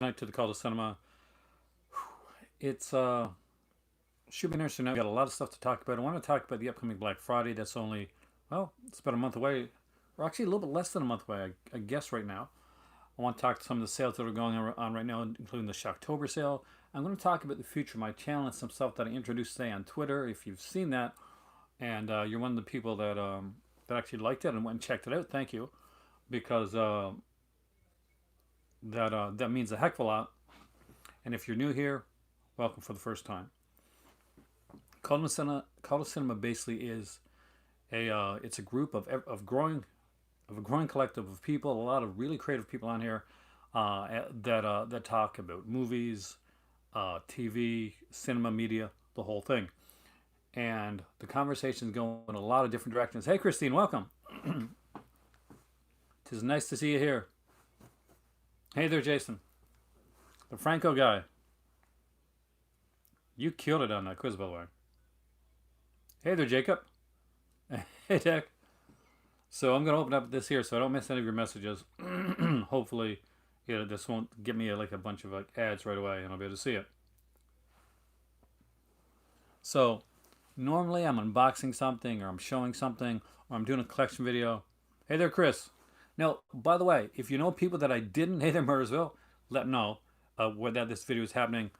night to the Call to Cinema. It's should be interesting. We got a lot of stuff to talk about. I want to talk about the upcoming Black Friday. That's only, well, it's about a month away, or actually a little bit less than a month away, I guess right now. I want to talk to some of the sales that are going on right now, including the Shocktober sale. I'm going to talk about the future of my channel and some stuff that I introduced today on Twitter. If you've seen that, and you're one of the people that that actually liked it and went and checked it out, thank you, because that means a heck of a lot. And if you're new here, welcome for the first time. Call to Cinema basically is it's a group of a growing collective of people, a lot of really creative people on here that talk about movies, TV, cinema, media, the whole thing. And the conversations go in a lot of different directions. Hey, Christine, welcome. Tis nice to see you here. Hey there, Jason, the Franco guy. You killed it on that quiz, by the way. Hey there, Jacob. Hey, Dick. So I'm going to open up this here so I don't miss any of your messages. Hopefully, this won't give me like a bunch of ads right away and I'll be able to see it. So normally I'm unboxing something or I'm showing something or I'm doing a collection video. Hey there, Chris. Now, by the way, if you know people that I didn't, hey there, Murdersville, let them know where that this video is happening.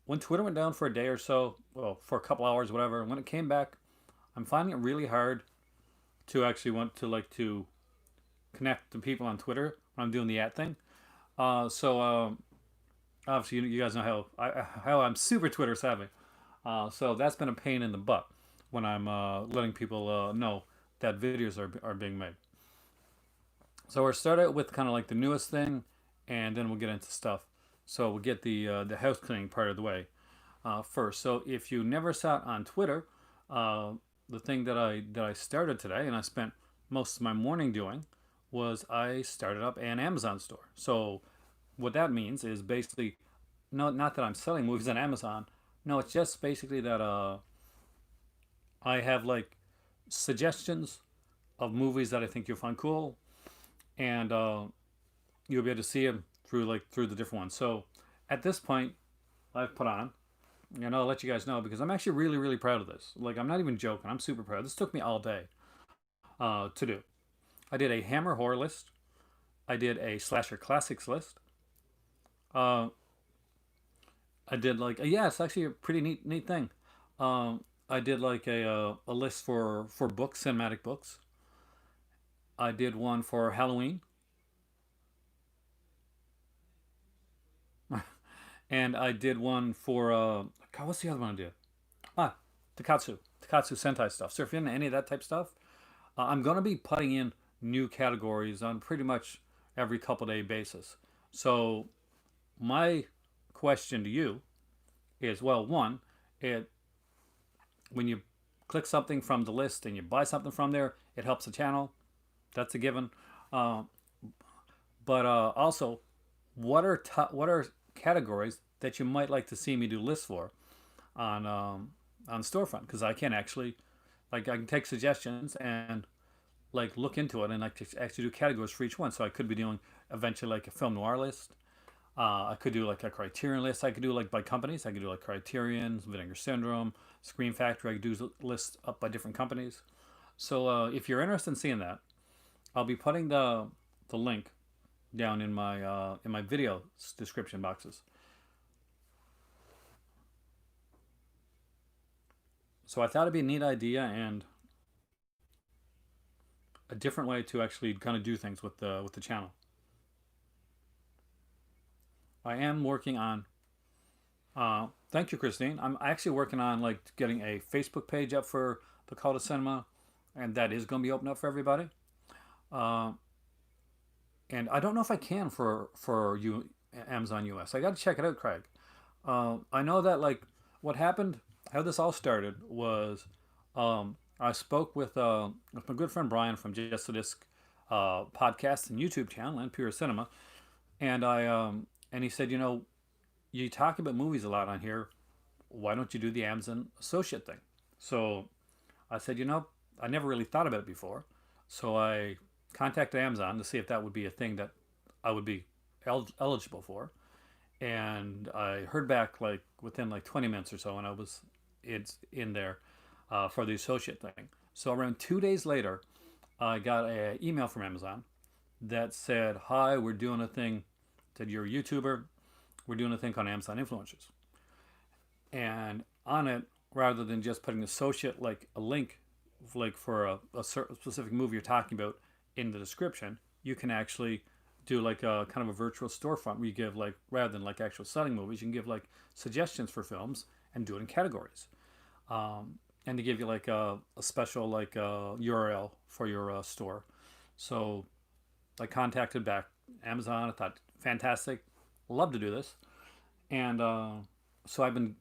When Twitter went down for a day or so, well, for a couple hours, whatever, when it came back, I'm finding it really hard to actually want to connect to people on Twitter when I'm doing the ad thing. So obviously you guys know how I'm super Twitter savvy. So that's been a pain in the butt when I'm letting people know that videos are being made. So we'll start out with kind of like the newest thing, and then we'll get into stuff. So we'll get the house cleaning part of the way first. So if you never saw it on Twitter, the thing that I started today, and I spent most of my morning doing, was I started up an Amazon store. So what that means is basically, not that I'm selling movies on Amazon. No, it's just basically that I have like suggestions of movies that I think you'll find cool, and you'll be able to see them through the different ones. So at this point, I've put on, and I'll let you guys know because I'm actually really, really proud of this. Like, I'm not even joking. I'm super proud. This took me all day to do. I did a Hammer horror list. I did a slasher classics list. I did yeah, it's actually a pretty neat thing. I did like a list for books, cinematic books. I did one for Halloween. And I did one for God, what's the other one I did? Ah, Takatsu Sentai stuff. So if you're into any of that type stuff, I'm gonna be putting in new categories on pretty much every couple day basis. So my question to you is, well, one, when you click something from the list and you buy something from there, it helps the channel. That's a given. But also, what are categories that you might like to see me do lists for on storefront? Because I can actually, I can take suggestions and look into it and actually do categories for each one. So I could be doing eventually like a film noir list. I could do like a Criterion list. I could do like by companies. I could do like Criterion, Vinegar Syndrome, Scream Factory. I could do lists up by different companies. So if you're interested in seeing that, I'll be putting the link down in my video description boxes. So I thought it'd be a neat idea and a different way to actually kind of do things with the channel. I am working on. Thank you, Christine. I'm actually working on getting a Facebook page up for the Call to Cinema, and that is going to be open up for everybody. And I don't know if I can for you Amazon US. I got to check it out, Craig. I know that what happened, how this all started was I spoke with my good friend Brian from Just a Disc podcast and YouTube channel and Pure Cinema, and and he said, you talk about movies a lot on here. Why don't you do the Amazon associate thing? So I said, I never really thought about it before. So I contacted Amazon to see if that would be a thing that I would be eligible for. And I heard back like within like 20 minutes or so, and it's in there for the associate thing. So around 2 days later, I got an email from Amazon that said, "Hi, we're doing a thing. Said you're a YouTuber. We're doing a thing called Amazon Influencers." And on it, rather than just putting associate like a link, like for a specific movie you're talking about in the description, you can actually do like a kind of a virtual storefront where you give like rather than like actual selling movies, you can give like suggestions for films and do it in categories. And they give you like a special like URL for your store. So I contacted back Amazon. I thought fantastic, love to do this, and so I've been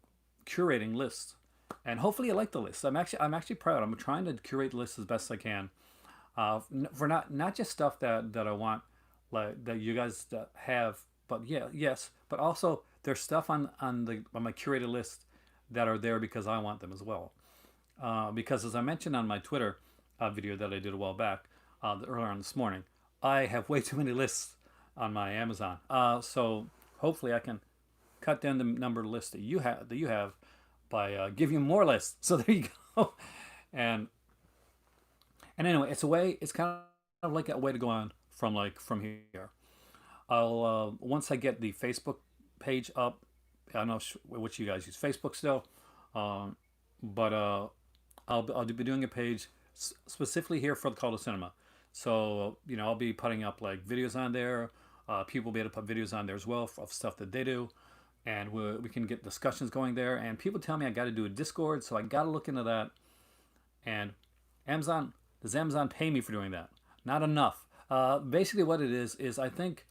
curating lists, and hopefully you like the list. I'm actually proud. I'm trying to curate the list as best I can for not just stuff that I want like that you guys have, but yeah, yes, but also there's stuff on my curated list that are there because I want them as well. Because as I mentioned on my Twitter video that I did a while back, earlier on this morning, I have way too many lists on my Amazon. So hopefully I can cut down the number of lists that you have by giving you more lists. So there you go. And anyway, it's kind of like a way to go on from here. I'll once I get the Facebook page up. I don't know which you guys use Facebook still, um, but I'll be doing a page specifically here for the Call to Cinema. So I'll be putting up like videos on there. People will be able to put videos on there as well of stuff that they do, and we can get discussions going there. And people tell me I got to do a Discord, so I got to look into that. And Amazon, does Amazon pay me for doing that? Not enough. Basically, what it is I think,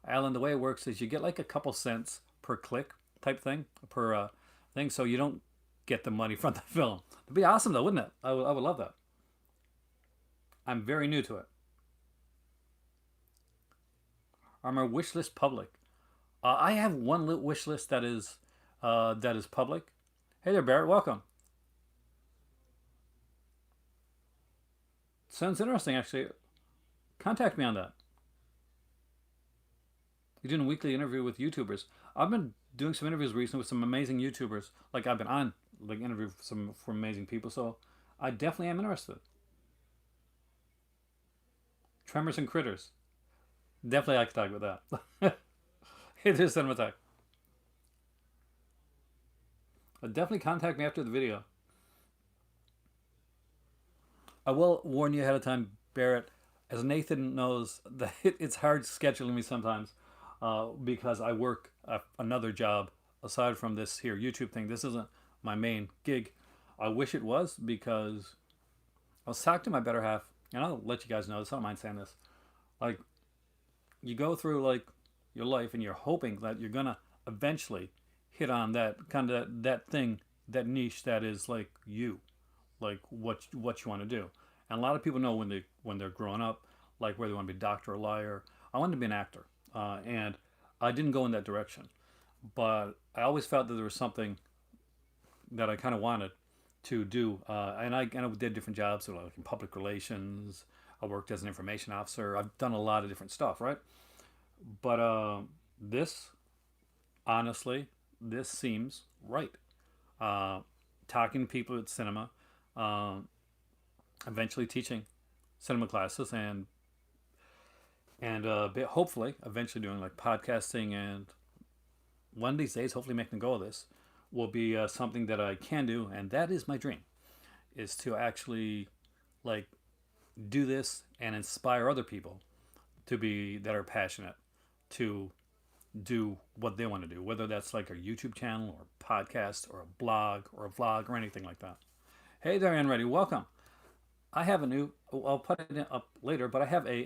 Alan, the way it works is you get like a couple cents per click type thing per thing, so you don't get the money from the film. It'd be awesome though, wouldn't it? I would love that. I'm very new to it. Are my wish list public? I have one wish list that is public. Hey there, Barrett. Welcome. Sounds interesting, actually. Contact me on that. You're doing a weekly interview with YouTubers. I've been doing some interviews recently with some amazing YouTubers. Like I've been on like interview some for amazing people. So I definitely am interested. Tremors and Critters. Definitely I could talk about that. Hey, there's Cinema. Definitely contact me after the video. I will warn you ahead of time, Barrett, as Nathan knows, that it's hard scheduling me sometimes because I work another job aside from this here YouTube thing. This isn't my main gig. I wish it was because I was talking to my better half, and I'll let you guys know this. I don't mind saying this. Like, you go through like your life, and you're hoping that you're gonna eventually hit on that kind of that thing, that niche that is like you, like what you want to do. And a lot of people know when they're growing up, like whether they want to be a doctor or a lawyer. I wanted to be an actor, and I didn't go in that direction. But I always felt that there was something that I kind of wanted to do, and I did different jobs, so like in public relations. I worked as an information officer. I've done a lot of different stuff, right? But this, honestly, this seems right. Uh, Talking to people at cinema, uh, eventually teaching cinema classes, and hopefully eventually doing like podcasting, and one of these days hopefully making a go of this will be something that I can do, and that is my dream, is to actually like do this and inspire other people to be that are passionate to do what they want to do, whether that's like a YouTube channel or a podcast or a blog or a vlog or anything like that. Hey there, Ann Reddy, welcome. I have a new. I'll put it up later, but I have a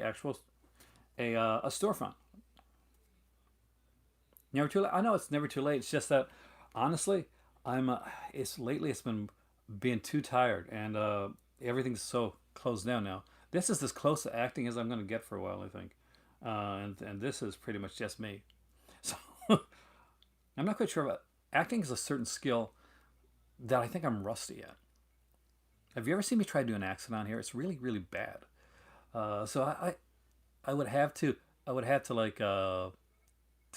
storefront. Never too late. I know it's never too late. It's just that honestly, it's been being too tired, and everything's so closed down now. This is as close to acting as I'm going to get for a while, I think. And this is pretty much just me. So I'm not quite sure about acting is a certain skill that I think I'm rusty at. Have you ever seen me try to do an accent on here? It's really, really bad. So I would have to like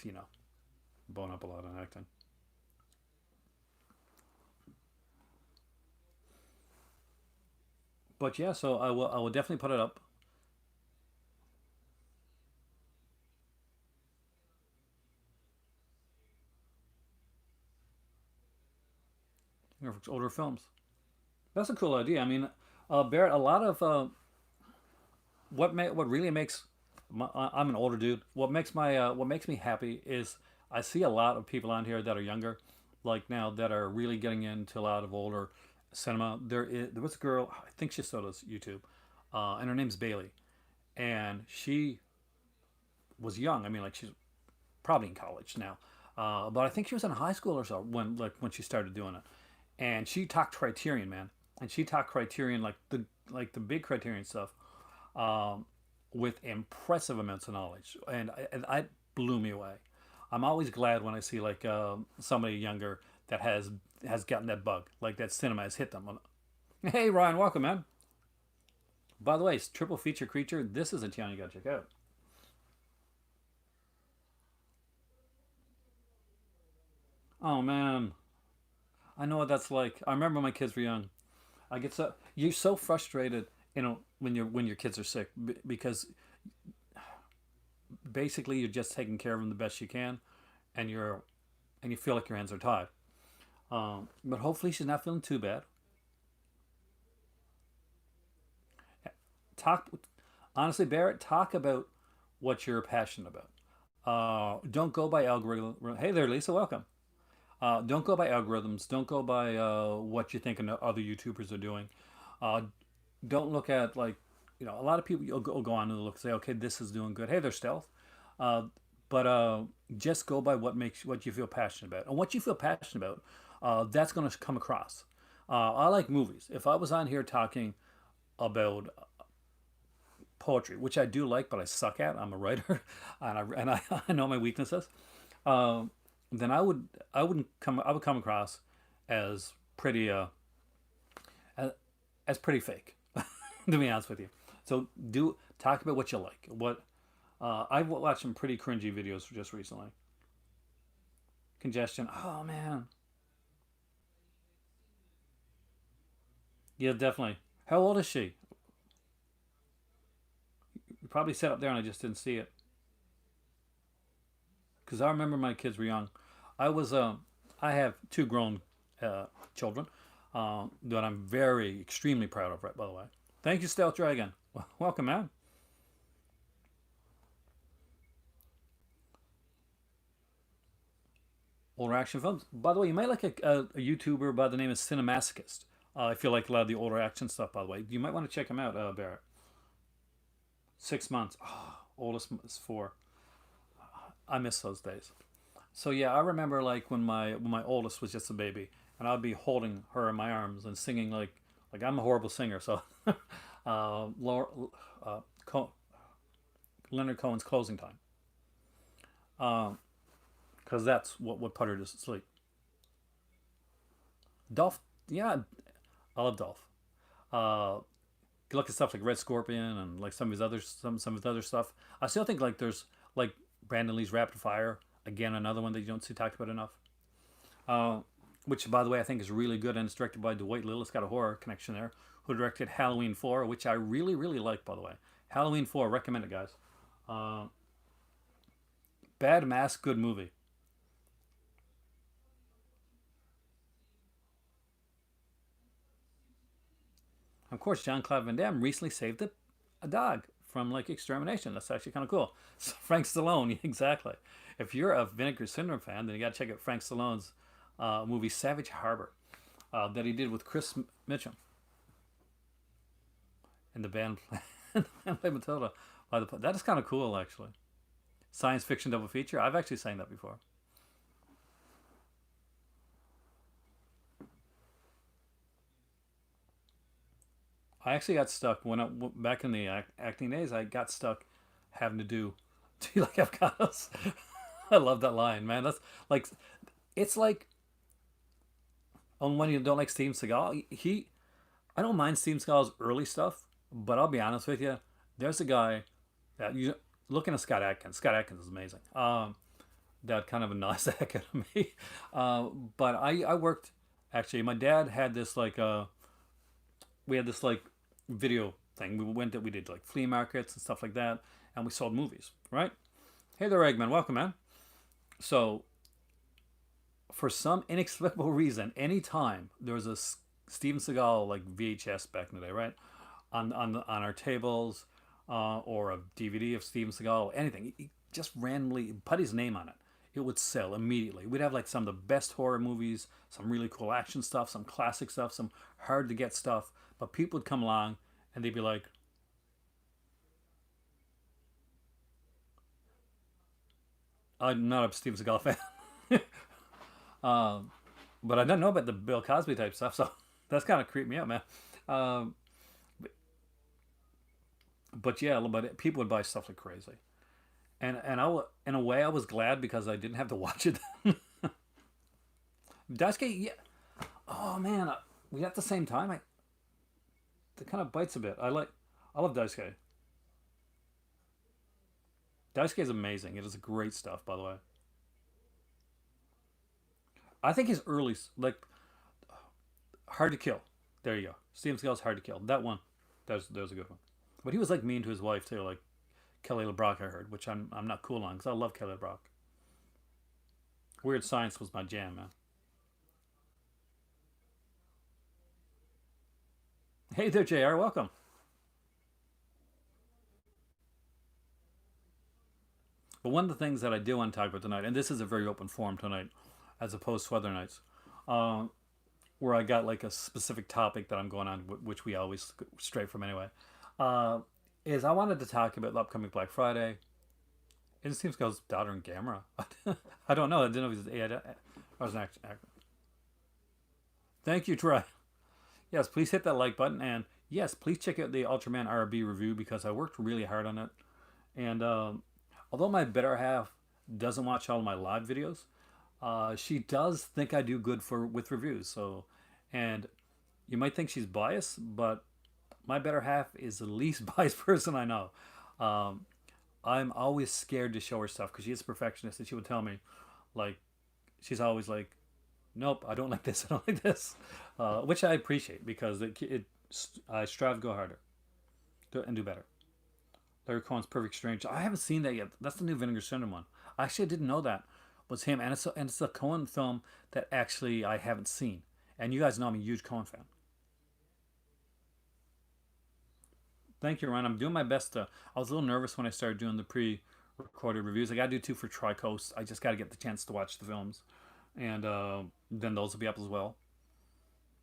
you know, bone up a lot on acting. But yeah, so I will definitely put it up. You know, for older films. That's a cool idea. I mean, Barrett, a lot of what really makes I'm an older dude. What makes me happy is I see a lot of people on here that are younger, like now that are really getting into a lot of older cinema. There was a girl, I think she still does YouTube, and her name's Bailey, and she was young. I mean, like she's probably in college now, but I think she was in high school or so when she started doing it, and she talked Criterion, man, and she talked Criterion like the big Criterion stuff, um, with impressive amounts of knowledge, and I blew me away. I'm always glad when I see like somebody younger that has gotten that bug, like that cinema has hit them. Hey Ryan, welcome man. By the way, it's triple feature creature. This is a town you gotta check out. Oh man, I know what that's like. I remember when my kids were young. I get so you're so frustrated, when your kids are sick because basically you're just taking care of them the best you can, and you feel like your hands are tied. But hopefully she's not feeling too bad. Talk honestly, Barrett. Talk about what you're passionate about. Don't go by algorithm. Hey there, Lisa. Welcome. Don't go by algorithms. Don't go by what you think other YouTubers are doing. Uh, don't look at like a lot of people will go on and look and say, okay, this is doing good. Hey, they're stealth. Uh, but just go by what you feel passionate about, and what you feel passionate about. That's going to come across. I like movies. If I was on here talking about poetry, which I do like, but I suck at. I'm a writer, and I know my weaknesses. Um, then I would come across as pretty as, as pretty fake, to be honest with you. So do talk about what you like. What I've watched some pretty cringy videos just recently. Congestion. Oh man. Yeah, definitely. How old is she? You probably sat up there and I just didn't see it. Because I remember my kids were young. I was I have two grown children that I'm very extremely proud of. Right, by the way. Thank you, Stealth Dragon. Welcome, man. Older action films. By the way, you might like a YouTuber by the name of Cinemasochist. If you like a lot of the older action stuff, by the way, you might want to check him out, Barrett. 6 months. Oh, oldest is 4. I miss those days. So yeah, I remember like when my oldest was just a baby, and I'd be holding her in my arms and singing like I'm a horrible singer. So, Laura, uh, Co- Leonard Cohen's closing time, because that's what put her to sleep. Dolph, yeah, I love Dolph. Uh, you look at stuff like Red Scorpion and like some of his other stuff. I still think like there's like Brandon Lee's Rapid Fire, again another one that you don't see talked about enough. Uh, which by the way I think is really good, and it's directed by Dwight Little. It's got a horror connection there. Who directed Halloween 4, which I really like by the way. Halloween 4, recommend it guys. Uh, Bad Mask, good movie. Of course, John Claude Van Damme recently saved a dog from like extermination. That's actually kind of cool. So Frank Stallone, exactly. If you're a Vinegar Syndrome fan, then you got to check out Frank Stallone's movie Savage Harbor that he did with Chris Mitchum and the band played Matilda. That is kind of cool, actually. Science fiction double feature. I've actually sang that before. I actually got stuck back in the acting days. I got stuck having to do "Do you like avocados?" I love that line, man. That's like it's like on when you don't like Steven Seagal. I don't mind Steven Seagal's early stuff, but I'll be honest with you. There's a guy that you looking at Scott Adkins. Scott Adkins is amazing. that kind of annoys the heck out of me. But I worked, actually, my dad had this like, we had this like video thing. We did like flea markets and stuff like that, and we sold movies, right? Hey there, Eggman, welcome, man. So for some inexplicable reason, anytime there was a Steven Seagal like VHS back in the day, right, on our tables, or a DVD of Steven Seagal, anything, he just randomly put his name on it. It would sell immediately. We'd have like some of the best horror movies, some really cool action stuff, some classic stuff, some hard to get stuff. But people would come along and they'd be like, "I'm not a Steven Seagal fan," um, but I don't know about the Bill Cosby type stuff, so that's kind of creeped me out, man. Um, but yeah, but people would buy stuff like crazy, and in a way I was glad because I didn't have to watch it. Daisuke, yeah. Oh man, we at the same time. It kind of bites a bit. I love Daisuke. Daisuke is amazing. It is great stuff, by the way. I think his early, like, Hard to Kill. There you go. Steven Seagal's Hard to Kill. That one, there's a good one. But he was like mean to his wife too, like Kelly LeBrock. I heard, which I'm not cool on because I love Kelly LeBrock. Weird Science was my jam, man. Hey there, Jr. Welcome. But one of the things that I do want to talk about tonight, and this is a very open forum tonight, as opposed to other nights, uh, where I got like a specific topic that I'm going on, which we always stray from anyway, uh, is I wanted to talk about the upcoming Black Friday. It seems like daughter and Gamera. I don't know. I didn't know if he was an actor. Thank you, Troy. Yes, please hit that like button, and yes, please check out the Ultraman RB review because I worked really hard on it. And although my better half doesn't watch all of my live videos, she does think I do good for with reviews. So, and you might think she's biased, but my better half is the least biased person I know. Um, I'm always scared to show her stuff because she's a perfectionist, and she would tell me, like, she's always like, "Nope, I don't like this. I don't like this," which I appreciate because I strive to go harder and do better. Larry Cohen's Perfect Stranger. I haven't seen that yet. That's the new Vinegar Syndrome one. Actually, I didn't know that was him, and it's a Cohen film that actually I haven't seen. And you guys know I'm a huge Cohen fan. Thank you, Ryan. I'm doing my best to. I was a little nervous when I started doing the pre-recorded reviews. I got to do two for Tricoast. I just got to get the chance to watch the films, and then those will be up as well.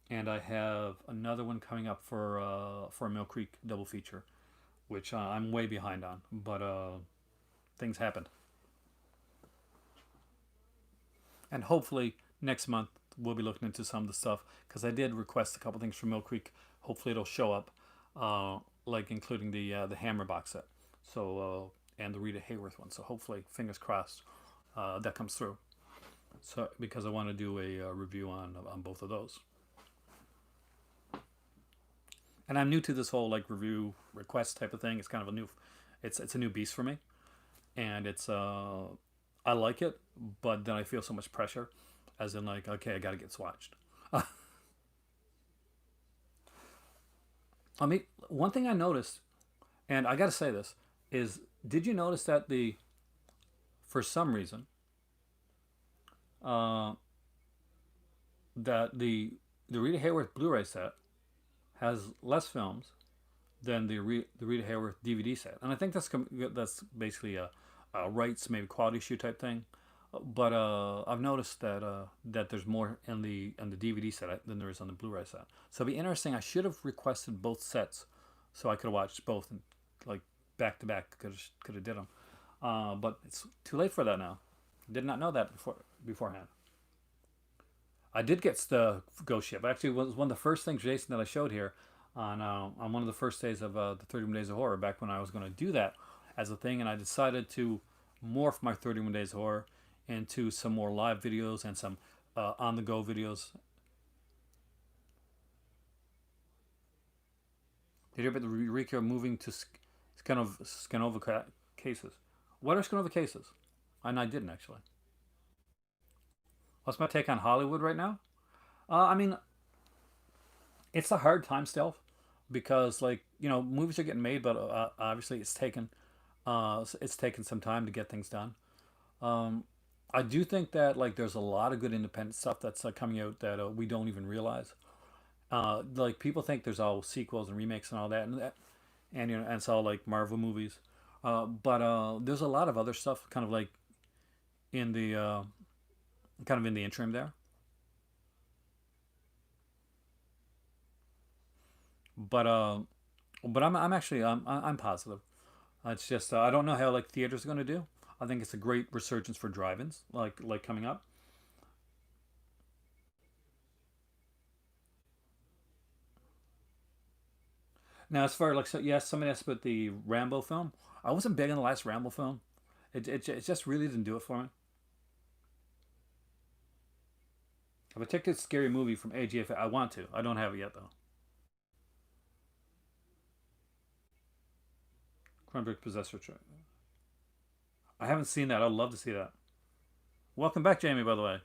And I have another one coming up for a Mill Creek double feature, which I'm way behind on, but things happened. And hopefully next month we'll be looking into some of the stuff because I did request a couple things from Mill Creek. Hopefully it'll show up, like including the Hammer box set, so and the Rita Hayworth one. So hopefully, fingers crossed, that comes through. So because I want to do a review on both of those. And I'm new to this whole like review request type of thing. It's kind of a new, it's a new beast for me, and it's I like it, but then I feel so much pressure, as in like okay, I got to get swatched. I mean, one thing I noticed, and I got to say this, is did you notice that for some reason, uh, that the Rita Hayworth Blu-ray set has less films than the Rita Hayworth DVD set, and I think that's basically a rights maybe quality issue type thing. But I've noticed that there's more in the DVD set than there is on the Blu-ray set. So it'd be interesting. I should have requested both sets, so I could have watched both and like back to back. Could have did them, but it's too late for that now. Did not know that beforehand. I did get the Ghost Ship. Actually, it was one of the first things, Jason, that I showed here on one of the first days of the 31 Days of Horror. Back when I was going to do that as a thing, and I decided to morph my 31 Days of Horror into some more live videos and some on the go videos. Did you hear about the Eureka moving to Scanova cases? What are Scanova cases? And I didn't actually. What's my take on Hollywood right now? I mean, it's a hard time still because, like, movies are getting made, but obviously it's taken some time to get things done. Um, I do think that like there's a lot of good independent stuff that's coming out that we don't even realize. Like people think there's all sequels and remakes and all that, and it's all like Marvel movies. But there's a lot of other stuff, kind of like in the interim there. But uh, but I'm actually I'm positive. It's just I don't know how like theaters are going to do. I think it's a great resurgence for drive-ins, like coming up. Now, as far like so, yes, somebody asked about the Rambo film. I wasn't big on the last Rambo film. It just really didn't do it for me. If I take a scary movie from AGF, I want to. I don't have it yet though. Cronenberg Possessor. I haven't seen that. I'd love to see that. Welcome back, Jamie. By the way,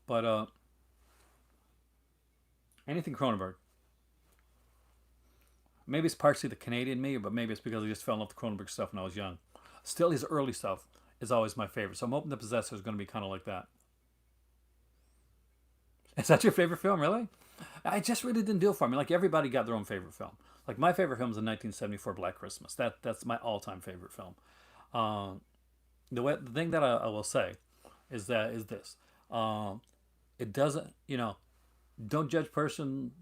but anything Cronenberg. Maybe it's partially the Canadian me, but maybe it's because I just fell in love with Cronenberg stuff when I was young. Still, his early stuff is always my favorite. So I'm hoping the Possessor is going to be kind of like that. Is that your favorite film, really? I just really didn't do it for me. Like everybody got their own favorite film. Like my favorite film is the 1974 Black Christmas. That's my all-time favorite film. Um, the thing that I will say is this. Um, it doesn't don't judge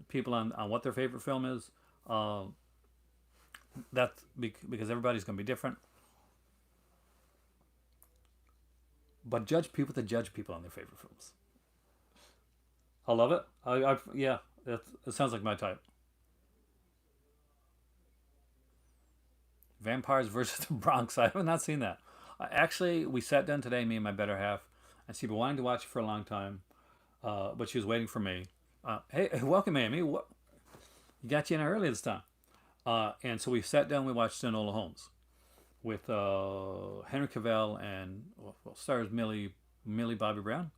people on what their favorite film is. Um, that's because everybody's going to be different. But judge people to judge people on their favorite films. I love it. Yeah, it sounds like my type. Vampires versus the Bronx. I have not seen that. Actually, we sat down today, me and my better half, and she'd been wanting to watch it for a long time, but she was waiting for me. Hey, welcome, Amy. What you got you in early this time? And so we sat down. We watched Enola Holmes with Henry Cavill and stars Millie Bobby Brown,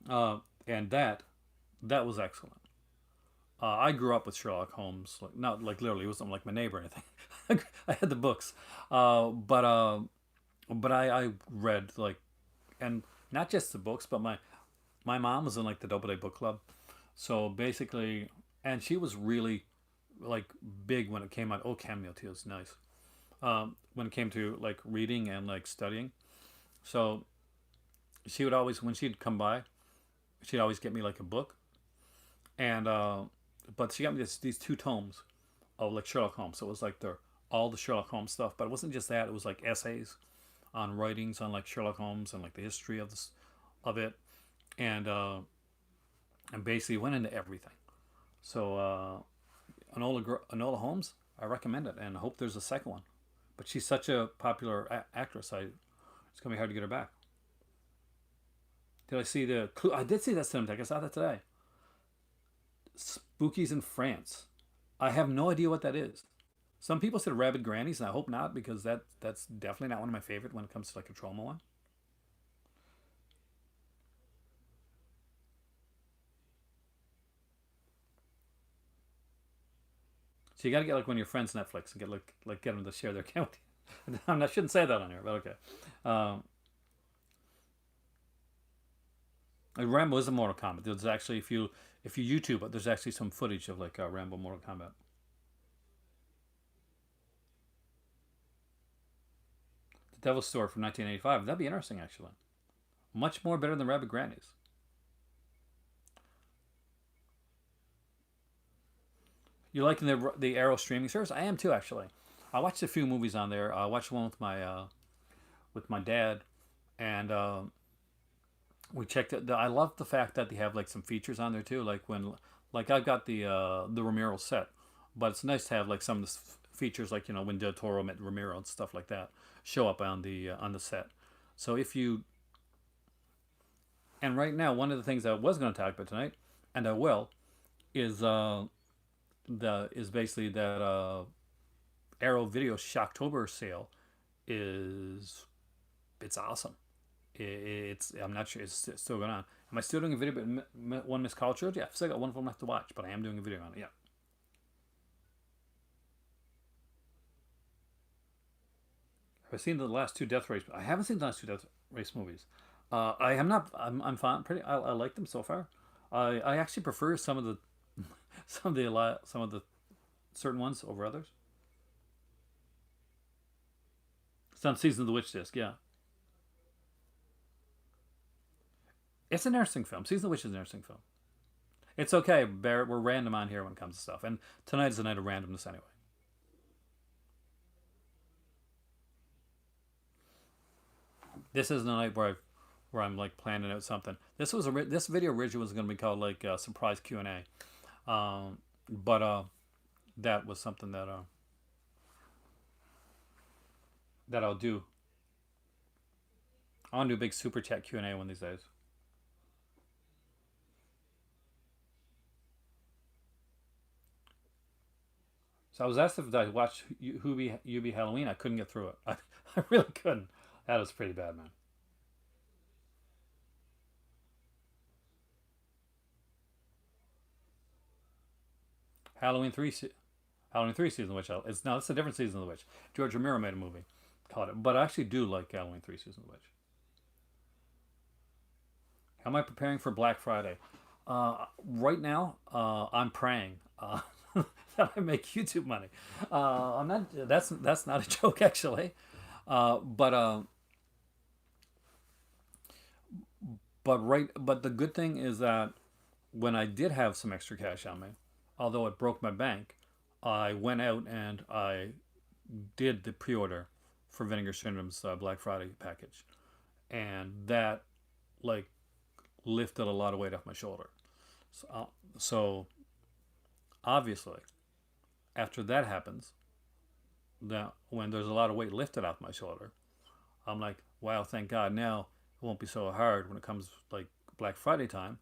and that was excellent. I grew up with Sherlock Holmes, like not like literally, it wasn't like my neighbor or anything. I had the books, but I read like, and not just the books, but my mom was in like the Double Day Book Club, so basically, and she was really like big when it came out. Oh, Cameo too is nice. When it came to like reading and like studying, so she would always when she'd come by, she'd always get me like a book, and but she got me these two tomes of like Sherlock Holmes. So it was like all the Sherlock Holmes stuff, but it wasn't just that. It was like essays on writings on like Sherlock Holmes and like the history of it, and uh, and basically went into everything. So Enola Holmes, I recommend it, and I hope there's a second one. But she's such a popular actress. It's gonna be hard to get her back. Did I see the clue? I did see that cinematic. I saw that today. Spookies in France. I have no idea what that is. Some people said Rabid Grannies, and I hope not because that's definitely not one of my favorite when it comes to like a trauma one. So you got to get like one of your friends Netflix and get them to share their account. I shouldn't say that on here, but okay. Um, Rambo is a Mortal Kombat. There's actually if you YouTube it, there's actually some footage of like Rambo Mortal Kombat. The Devil's Store from 1985. That'd be interesting actually. Much more better than Rabbit Grannies. You liking the Arrow streaming service? I am too actually. I watched a few movies on there. I watched one with my dad, and we checked it. I love the fact that they have like some features on there too. Like I've got the Romero set, but it's nice to have like some of the features like when Del Toro met Romero and stuff like that show up on the set. So if you and right now one of the things I was going to talk about tonight, and I will, is the is basically that Arrow Video Shocktober sale is it's awesome. It's I'm not sure it's still going on. Am I still doing a video about One Miss College Road? Yeah, I've still got one film left to watch, but I am doing a video on it. Yeah. Have I seen the last two Death Race? I haven't seen the last two Death Race movies. I am not. I'm fine. Pretty. I like them so far. I actually prefer some of the some of the certain ones over others. Some Season of the Witch disc. Yeah, it's an interesting film. Season of the Witch is an interesting film. It's okay, Barrett. We're random on here when it comes to stuff, and tonight is a night of randomness anyway. This isn't a night where I'm like planning out something. This video originally was going to be called like surprise Q and A, but that was something that I'll do. I'll do a big super chat Q and A one of these days. So I was asked if I watched UB Halloween. I couldn't get through it. I really couldn't. That was pretty bad, man. Halloween three, Halloween three season of the witch. It's no, it's a different season of the witch. George Romero made a movie called it, but I actually do like Halloween three season of the witch. How am I preparing for Black Friday? Right now, I'm praying that I make YouTube money. I'm not. That's not a joke actually. But but the good thing is that when I did have some extra cash on me, although it broke my bank, I went out and I did the pre-order for Vinegar Syndrome's Black Friday package, and that like lifted a lot of weight off my shoulder. So obviously, after that happens, that when there's a lot of weight lifted off my shoulder, I'm like, wow, thank God now it won't be so hard when it comes like Black Friday time.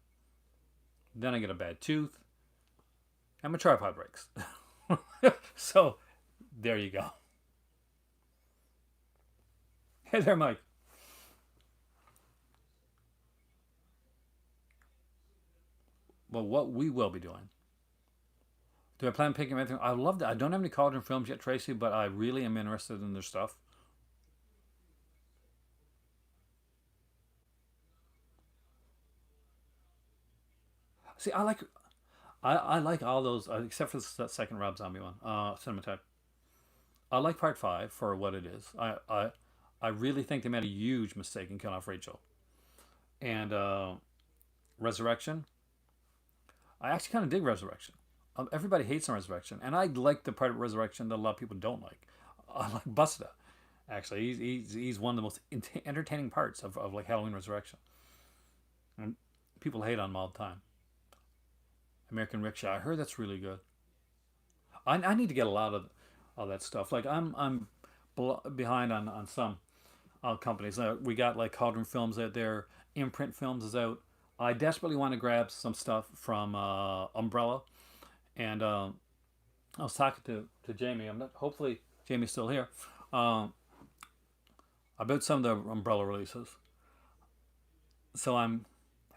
Then I get a bad tooth and my tripod breaks. So there you go. Hey there, Mike. Well, what we will be doing. Do I plan on picking anything? I love that. I don't have any Cauldron films yet, Tracy, but I really am interested in their stuff. See, I like all those except for the second Rob Zombie one, Cinematech. I like Part Five for what it is. I really think they made a huge mistake in killing off Rachel and Resurrection. I actually kind of dig Resurrection. Everybody hates on Resurrection, and I like the part of Resurrection that a lot of people don't like. I like Busta. Actually, he's one of the most entertaining parts of like Halloween Resurrection, and people hate on him all the time. American Rickshaw. I heard that's really good. I need to get a lot of all that stuff. Like I'm behind on some companies. We got like Cauldron Films out there. Imprint Films is out. I desperately want to grab some stuff from Umbrella, and I was talking to Jamie. I'm not. Hopefully, Jamie's still here. Um, about some of the Umbrella releases. So I'm.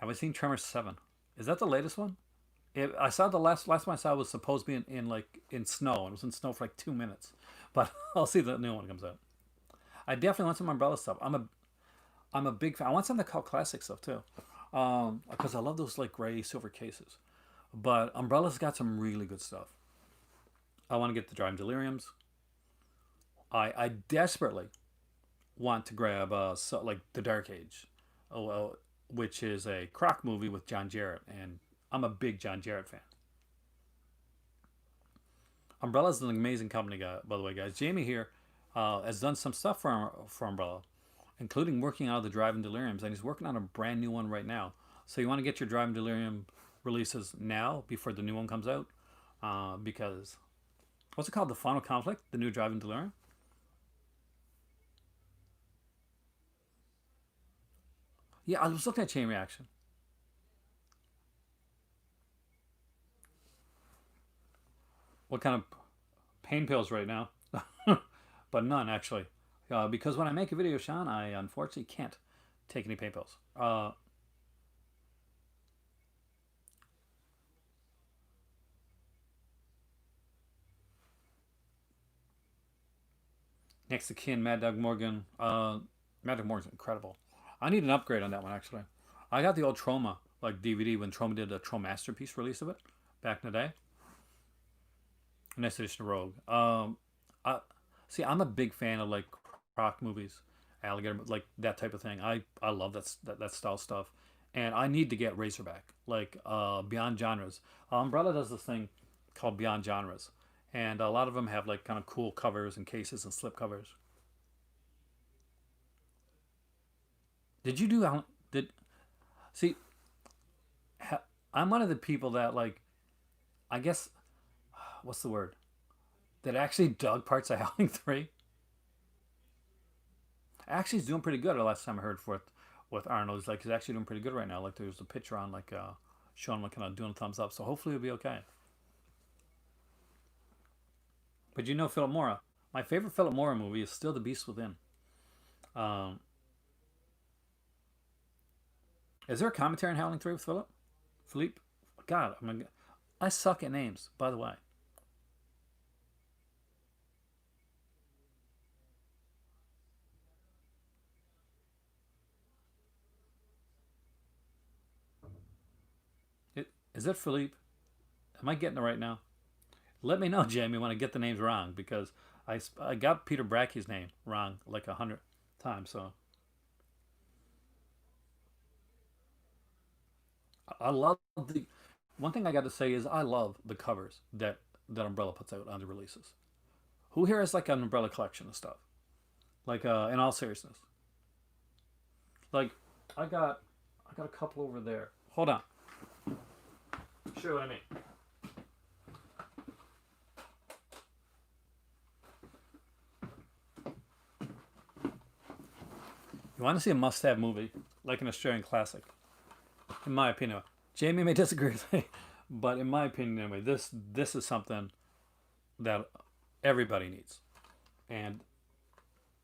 Have I seen Tremor Seven? Is that the latest one? I saw the last one I saw was supposed to be in like in snow, and it was in snow for like 2 minutes. But I'll see the new one comes out. I definitely want some Umbrella stuff. I'm a big fan. I want some of the cult classic stuff too, because I love those like gray silver cases. But Umbrella's got some really good stuff. I want to get the Drive Deliriums. I desperately want to grab like the Dark Age, which is a croc movie with John Jarrett, and I'm a big John Jarrett fan. Umbrella's an amazing company, guy. By the way, guys, Jamie here has done some stuff for Umbrella, including working out of the Drive and Deliriums, and he's working on a brand new one right now. So you want to get your Drive and Delirium releases now before the new one comes out, because what's it called? The Final Conflict, the new Drive and Delirium. Yeah, I was looking at Chain Reaction. what kind of pain pills right now? But none actually, because when I make a video, Sean, I unfortunately can't take any pain pills. Next to kin, Mad Dog Morgan. Mad Dog Morgan's incredible. I need an upgrade on that one actually. I got the old Trauma like DVD when Trauma did a Trauma Masterpiece release of it back in the day. Next edition of Rogue. I see. I'm a big fan of like croc movies, alligator, like that type of thing. I love that style stuff, and I need to get Razorback, like Beyond Genres. Umbrella does this thing called Beyond Genres, and a lot of them have like kind of cool covers and cases and slip covers. Did you do? Did see? I'm one of the people that like. I guess what's the word? That actually dug parts of Howling 3. Actually, he's doing pretty good. The last time I heard for it with Arnold, he's actually doing pretty good right now. Like there's a picture on like showing him like, kind of doing a thumbs up. So hopefully it'll be okay. But you know Philip Mora. My favorite Philip Mora movie is still The Beast Within. Um, is there a commentary on Howling 3 with Philip? Philippe? God, I suck at names, by the way. Is that Philippe? Am I getting it right now? Let me know, Jamie, when I get the names wrong because I got Peter Brackey's name wrong like 100 times. So I love the one thing I got to say is I love the covers that Umbrella puts out on the releases. Who here has like an Umbrella collection of stuff? Like in all seriousness, like I got I got a couple over there. Hold on, show what I mean. You want to see a must-have movie like an Australian classic? In my opinion, Jamie may disagree with me, but in my opinion, anyway, this is something that everybody needs, and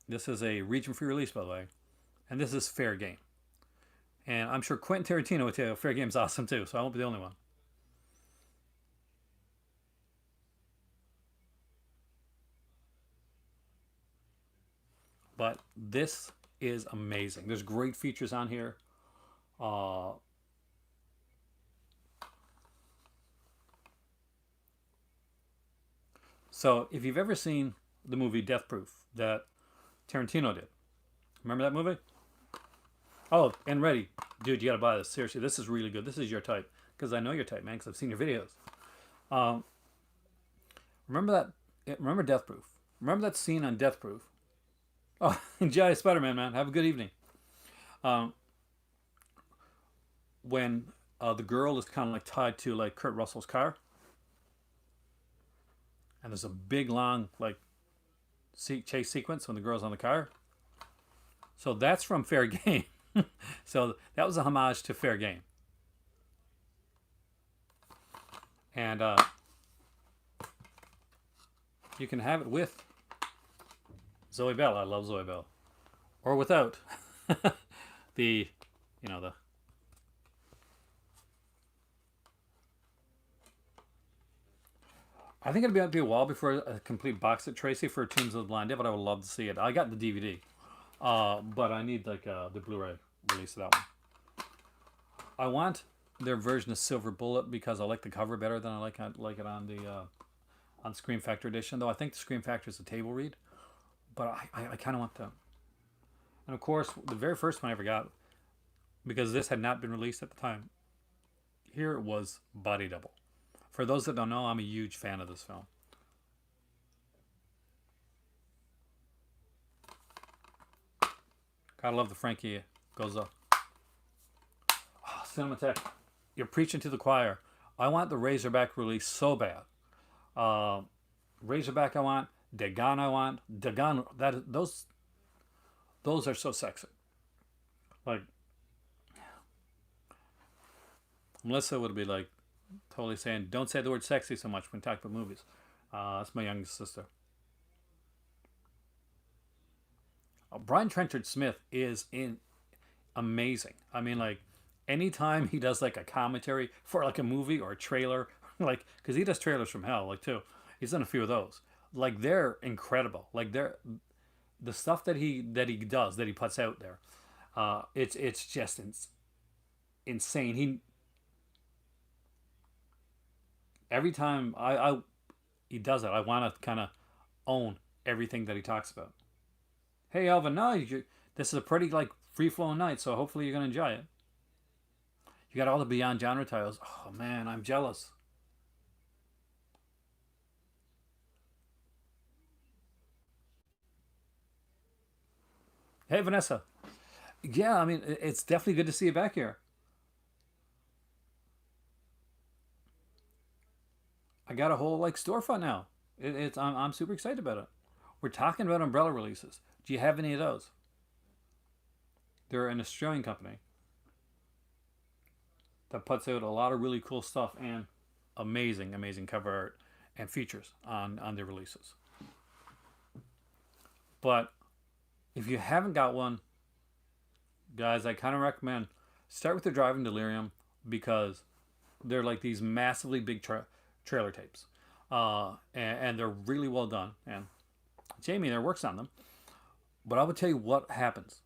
this is a region-free release, by the way, and this is fair game. And I'm sure Quentin Tarantino would tell you fair game's awesome too, so I won't be the only one. But this is amazing. There's great features on here. Uh, so if you've ever seen the movie Death Proof that Tarantino did, remember that movie? Oh, and ready, dude, you gotta buy this. Seriously, this is really good. This is your type because I know your type, man. Because I've seen your videos. Um, remember that? Remember Death Proof? Remember that scene on Death Proof? Oh, enjoy Spider-Man, man. Have a good evening. Um, when the girl is kind of like tied to like Kurt Russell's car, and there's a big long like chase sequence when the girl's on the car. So that's from Fair Game. So that was a homage to Fair Game, and you can have it with Zoe Bell. I love Zoe Bell, or without the, you know the. I think it'd be a while before a complete box set Tracy for Tombs of the Blind Dead, but I would love to see it. I got the DVD, but I need like the Blu-ray release of that one. I want their version of Silver Bullet because I like the cover better than I like it on the on Scream Factor edition. Though I think the Scream Factor is a table read, but I kind of want them. And of course, the very first one I ever got, because this had not been released at the time, here it was Body Double. For those that don't know, I'm a huge fan of this film. Gotta love the Frankie goes up. Oh, Cinematech, you're preaching to the choir. I want the Razorback release so bad. Uh, Razorback I want. Dagon I want. Dagon, those are so sexy. Like Melissa would be like totally saying, don't say the word sexy so much when we talk about movies. That's my youngest sister. Brian Trenchard Smith is in amazing. I mean, like anytime he does like a commentary for like a movie or a trailer, like because he does trailers from hell, like too. He's done a few of those. Like they're incredible. Like they're the stuff that he does that he puts out there. It's just insane. He every time I he does it, I want to kind of own everything that he talks about. Hey Alvin, no, this is a pretty like free flowing night, so hopefully you're gonna enjoy it. You got all the Beyond genre titles. Oh man, I'm jealous. Hey Vanessa. Yeah, I mean it's definitely good to see you back here. I got a whole like storefront now. I'm super excited about it. We're talking about umbrella releases. Do you have any of those? They're an Australian company that puts out a lot of really cool stuff and amazing cover art and features on their releases. But if you haven't got one, guys, I kind of recommend start with the Driving Delirium because they're like these massively big trailer tapes, and they're really well done. And Jamie there works on them. But I would tell you what happens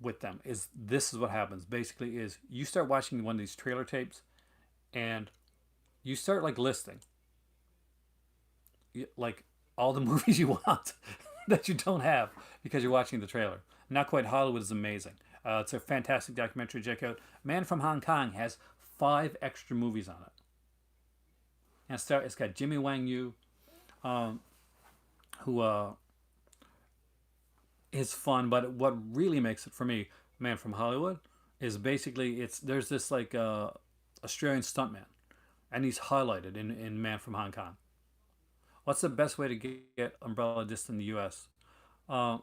with them is this is what happens. Basically, is you start watching one of these trailer tapes, and you start like listing like all the movies you want that you don't have because you're watching the trailer. Not Quite Hollywood is amazing. It's a fantastic documentary to check out. Man from Hong Kong has 5 extra movies on it. And it's got Jimmy Wang Yu, um, who is fun. But what really makes it for me, Man from Hollywood, is basically it's there's this like Australian stuntman, and he's highlighted in Man from Hong Kong. What's the best way to get umbrella disc in the U.S.? Uh,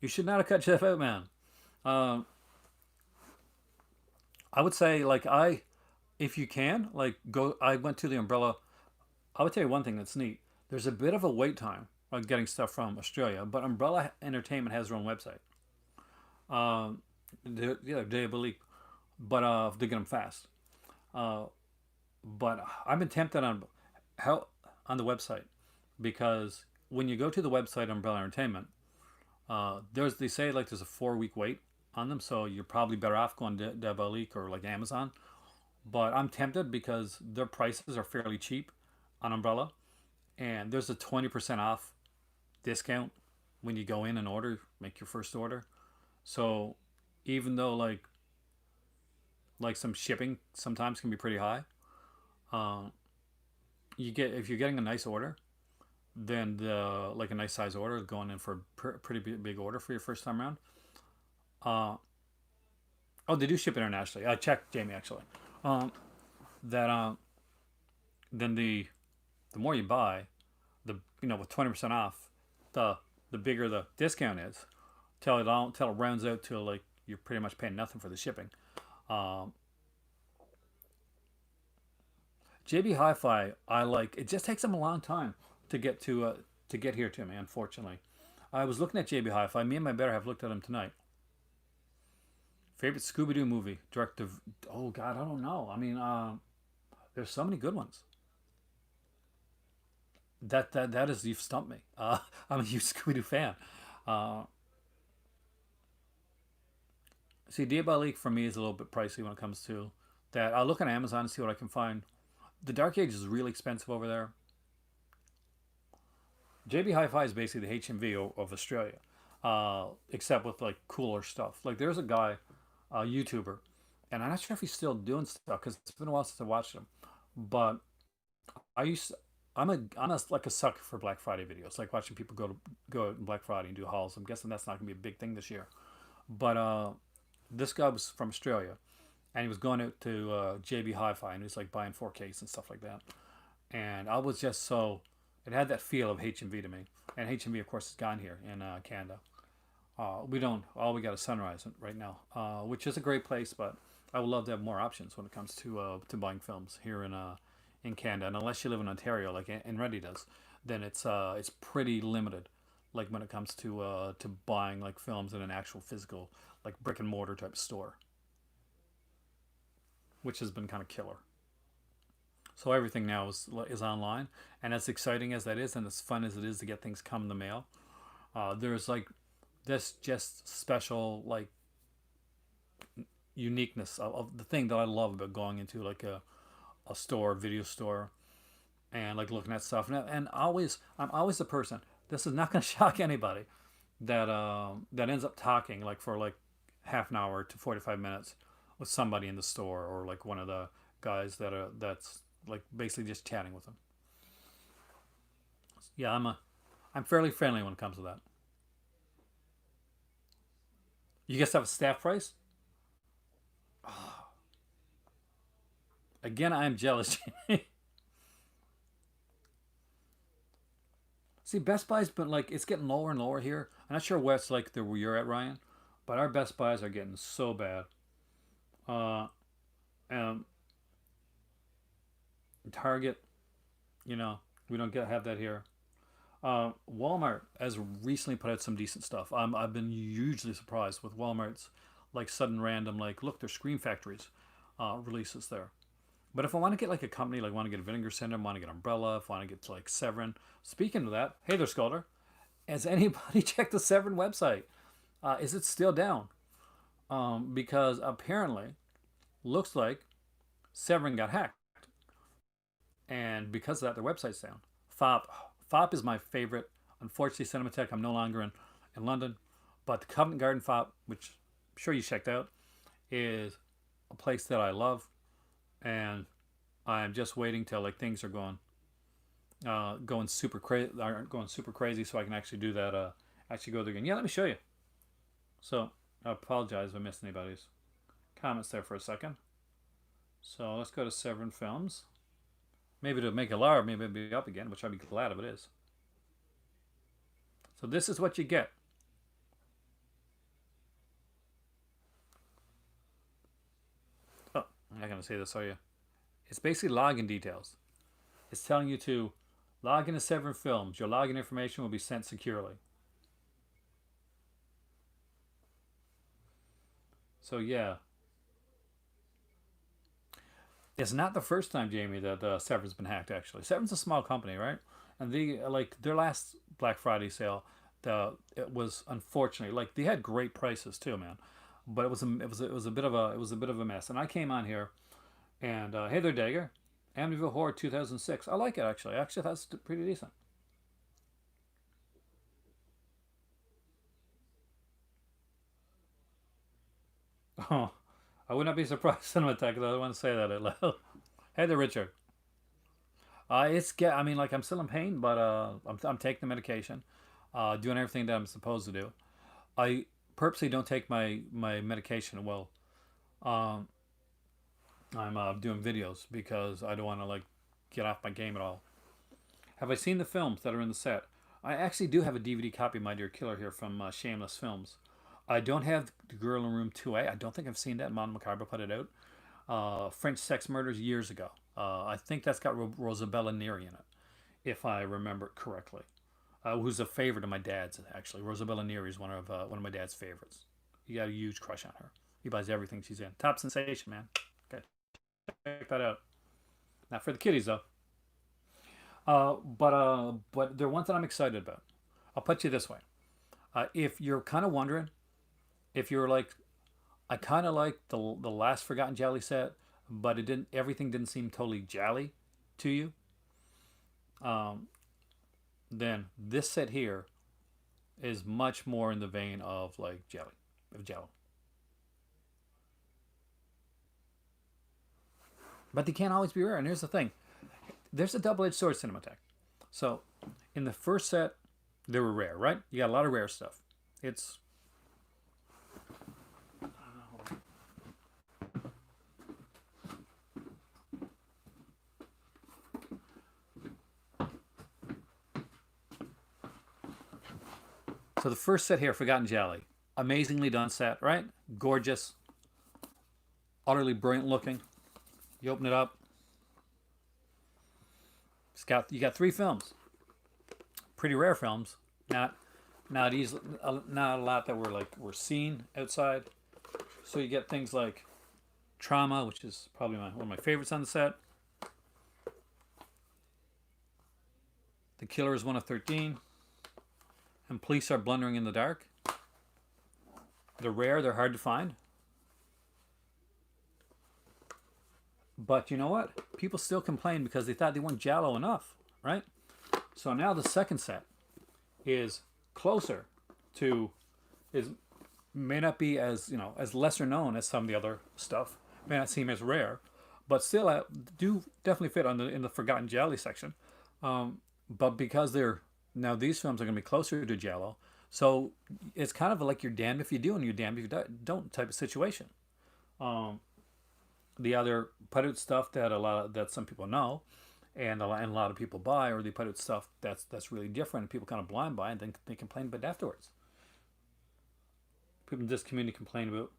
you should not have cut Jeff out, man. Uh, I would say like if you can like go. I went to the umbrella. I would tell you one thing that's neat. There's a bit of a wait time on getting stuff from Australia, but Umbrella Entertainment has their own website. Um, yeah, they believe, but they get them fast. Uh, but I've been tempted on how on the website because when you go to the website Umbrella Entertainment, they say like there's a 4 week wait on them, so you're probably better off going to Devalik or like Amazon. But I'm tempted because their prices are fairly cheap on Umbrella, and there's a 20% off discount when you go in and order, make your first order. So even though like some shipping sometimes can be pretty high, uh, you get if you're getting a nice order, then the like a nice size order going in for a pretty big order for your first time around. Uh, oh, they do ship internationally. I checked, Jamie, actually. Um, that then the more you buy, the with 20% off, the the bigger the discount is. Till it rounds out to like you're pretty much paying nothing for the shipping. Um, JB Hi-Fi, I like. It just takes them a long time to get here to me. Unfortunately, I was looking at JB Hi-Fi. Me and my better have looked at them tonight. Favorite Scooby Doo movie, directive. Oh God, I don't know. I mean, there's so many good ones. That is you've stumped me. I'm a huge Scooby Doo fan. Uh, See, Diabolique for me is a little bit pricey when it comes to that. I'll look on Amazon and see what I can find. The Dark Age is really expensive over there. JB Hi-Fi is basically the HMV of Australia, except with like cooler stuff. Like there's a guy, a YouTuber, and I'm not sure if he's still doing stuff because it's been a while since I watched him. But I used, to, like a sucker for Black Friday videos, like watching people go out on Black Friday and do hauls. I'm guessing that's not gonna be a big thing this year. But this guy was from Australia, and he was going out to JB Hi-Fi, and he was like buying 4Ks and stuff like that. And I was just so it had that feel of HMV to me. And HMV, of course, is gone here in Canada. We don't. All we got is Sunrise right now, which is a great place, but I would love to have more options when it comes to buying films here in Canada. And unless you live in Ontario, like Randy does, then it's pretty limited. Like when it comes to buying like films in an actual physical like brick and mortar type store, which has been kind of killer. So everything now is online, and as exciting as that is, and as fun as it is to get things come in the mail, there's like this just special like uniqueness of the thing that I love about going into like a store, video store, and like looking at stuff. And always, I'm always the person. This is not going to shock anybody that ends up talking like for like half an hour to 45 minutes with somebody in the store or like one of the guys that's like basically just chatting with them. Yeah, I'm fairly friendly when it comes to that. You guys have a staff price? Again, I'm jealous. See, Best Buy's been like it's getting lower and lower here. I'm not sure what's like the where you're at, Ryan, but our Best Buys are getting so bad. Uh, um, Target, you know, we don't get have that here. Walmart has recently put out some decent stuff. I've been hugely surprised with Walmart's like sudden random like look, there's Scream Factories releases there. But if I want to get like a company, like want to get a Vinegar Syndrome, want to get Umbrella, if I want to get like Severin. Speaking of that, hey there, Sculder. Has anybody checked the Severin website? Is it still down? Because apparently, looks like Severin got hacked, and because of that, their website's down. FOP is my favorite. Unfortunately, Cinematheque, I'm no longer in London, but the Covent Garden FOP, which I'm sure you checked out, is a place that I love, and I'm just waiting till like things are going super crazy, aren't going super crazy, so I can actually do that. Actually go there again. Yeah, let me show you. So I apologize if I missed anybody's comments there for a second. So let's go to Severin Films. Maybe to make it large, maybe it'll be up again, which I'd be glad if it is. So this is what you get. Oh, I'm not gonna say this, are you? It's basically login details. It's telling you to log into Severin Films. Your login information will be sent securely. So yeah, it's not the first time, Jamie, that Severin's been hacked. Actually, Severin's a small company, right? And they like their last Black Friday sale. It was unfortunately like they had great prices too, man. But it was a bit of a mess. And I came on here and hey there, Dagger, Amityville Horror 2006. I like it actually. Actually, that's pretty decent. Oh, I would not be surprised. Cinema Tech. I don't want to say that out loud. Hey there, Richard. It's get. I mean, like I'm still in pain, but I'm taking the medication, doing everything that I'm supposed to do. I purposely don't take my medication. Well, um, I'm doing videos because I don't want to like get off my game at all. Have I seen the films that are in the set? I actually do have a DVD copy of My Dear Killer here from Shameless Films. I don't have The Girl in Room 2A. I don't think I've seen that. Mon Macabre put it out. French Sex Murders years ago. I think that's got Rosabella Neri in it, if I remember it correctly. Who's a favorite of my dad's, actually. Rosabella Neri is one of my dad's favorites. He got a huge crush on her. He buys everything she's in. Top sensation, man. Okay, check that out. Not for the kiddies, though. But they're ones that I'm excited about. I'll put you this way: if you're kind of wondering, if you're like, I kind of like the last Forgotten Jolly set, but it didn't. Everything didn't seem totally jolly to you. Um, then this set here is much more in the vein of like jelly, of Jello. But they can't always be rare. And here's the thing: there's a double-edged sword, Cinematech. So in the first set, they were rare, right? You got a lot of rare stuff. It's so the first set here, Forgotten Jolly, amazingly done set, right? Gorgeous, utterly brilliant looking. You open it up, you got three films, pretty rare films, not not easily, not a lot that were seen outside. So you get things like Trauma, which is probably one of my favorites on the set. The Killer is one of 13, and Police Are Blundering in the Dark. They're rare, they're hard to find. But you know what? People still complain because they thought they weren't Jallo enough, right? So now the second set is closer to, is may not be as, as lesser known as some of the other stuff. May not seem as rare, but still do definitely fit in the forgotten Jolly section. But because they're now these films are going to be closer to Jallo, so it's kind of like you're damned if you do and you're damned if you don't type of situation. The other put out stuff that some people know, and a lot of people buy, or they put out stuff that's really different, and people kind of blind buy, and then they complain about it afterwards. People in this community complain about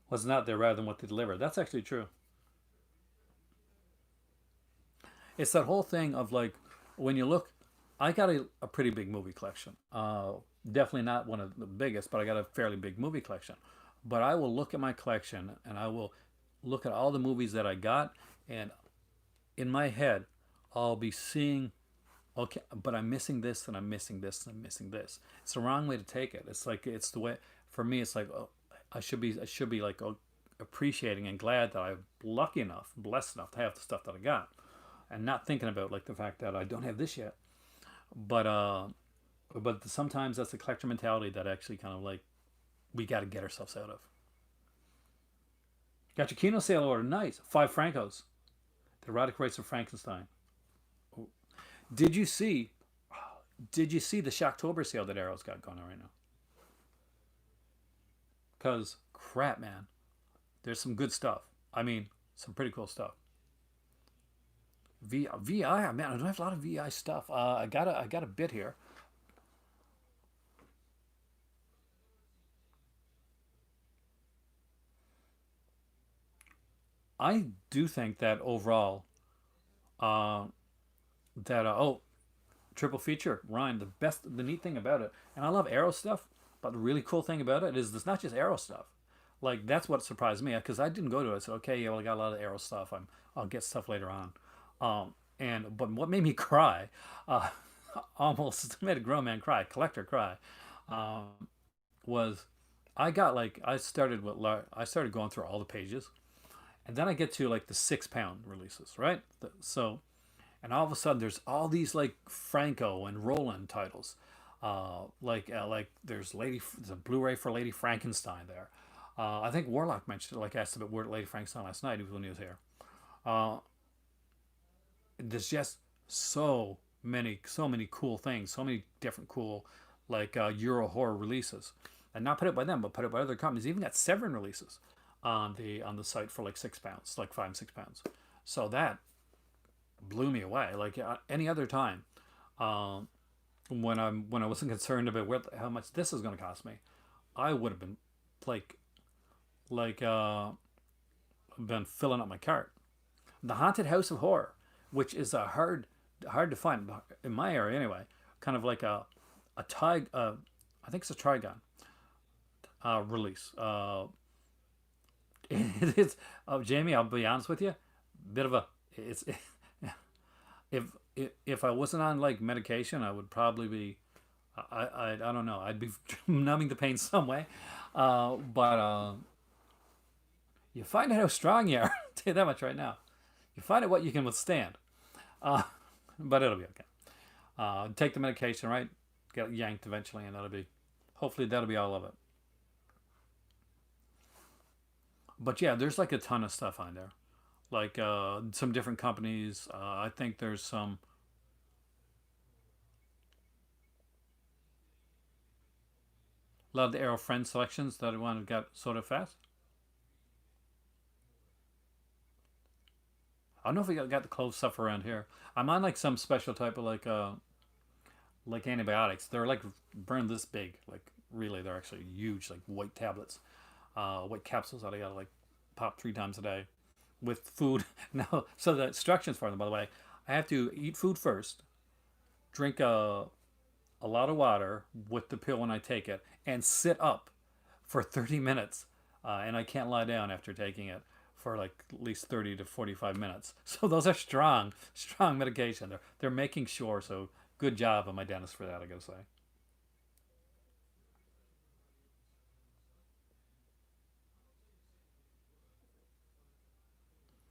what's not there rather than what they deliver. That's actually true. It's that whole thing of like when you look. I got a pretty big movie collection. Definitely not one of the biggest, but I got a fairly big movie collection. But I will look at my collection and I will look at all the movies that I got, and in my head, I'll be seeing, okay, but I'm missing this and I'm missing this and I'm missing this. It's the wrong way to take it. It's like it's the way for me. It's like oh, I should be like appreciating and glad that I'm lucky enough, blessed enough to have the stuff that I got, and not thinking about like the fact that I don't have this yet. But sometimes that's the collector mentality that actually kind of like we got to get ourselves out of. Got your Kino sale order, nice, £5. The erotic rights of Frankenstein. Did you see? Did you see the Shocktober sale that Arrow's got going on right now? Cause crap, man, there's some good stuff. I mean, some pretty cool stuff. VI, man, I don't have a lot of VI stuff. I got a bit here. I do think that overall, uh, that triple feature, Ryan. The neat thing about it, and I love Arrow stuff, but the really cool thing about it is it's not just Arrow stuff. Like that's what surprised me because I didn't go to it. I said, okay, yeah, well, I got a lot of Arrow stuff. I'll get stuff later on. But what made me cry, uh, almost made a grown man cry, collector cry, um, was I started going through all the pages, and then I get to like the 6 pound releases, right? And all of a sudden there's all these like Franco and Roland titles, like there's a Blu-ray for Lady Frankenstein there. I think Warlock mentioned it, like asked about Lady Frankenstein last night when he was here. Uh, there's just so many cool things, so many different cool like Euro horror releases, and not put it by them, but put it by other companies. Even got Severin releases on the site for like 6 pounds, like 5 and 6 pounds. So that blew me away. Like any other time, um, when I wasn't concerned about how much this is going to cost me, I would have been like like been filling up my cart. The Haunted House of Horror, which is a hard to find in my area anyway. Kind of like a Tig, I think it's a Trigon release. It's Jamie. I'll be honest with you, bit of a it's if if I wasn't on like medication, I would probably be. I don't know. I'd be numbing the pain some way, but you find out how strong you are. I'll tell you that much right now. You find out what you can withstand, uh, but it'll be okay. Take the medication, right? Get yanked eventually, and hopefully that'll be all of it. But yeah, there's like a ton of stuff on there, like some different companies. I think there's a lot of the Arrow Friend selections that I wanted got sort of fast. I don't know if we got the clove stuff around here. I'm on like some special type of like antibiotics. They're like burned this big. Like really, they're actually huge, like white tablets, white capsules that I gotta like. pop 3 times a day with food. Now, so the instructions for them, by the way, I have to eat food first, drink a lot of water with the pill when I take it, and sit up for 30 minutes. And I can't lie down after taking it for like at least 30 to 45 minutes. So those are strong, strong medication. They're making sure. So good job on my dentist for that, I gotta say.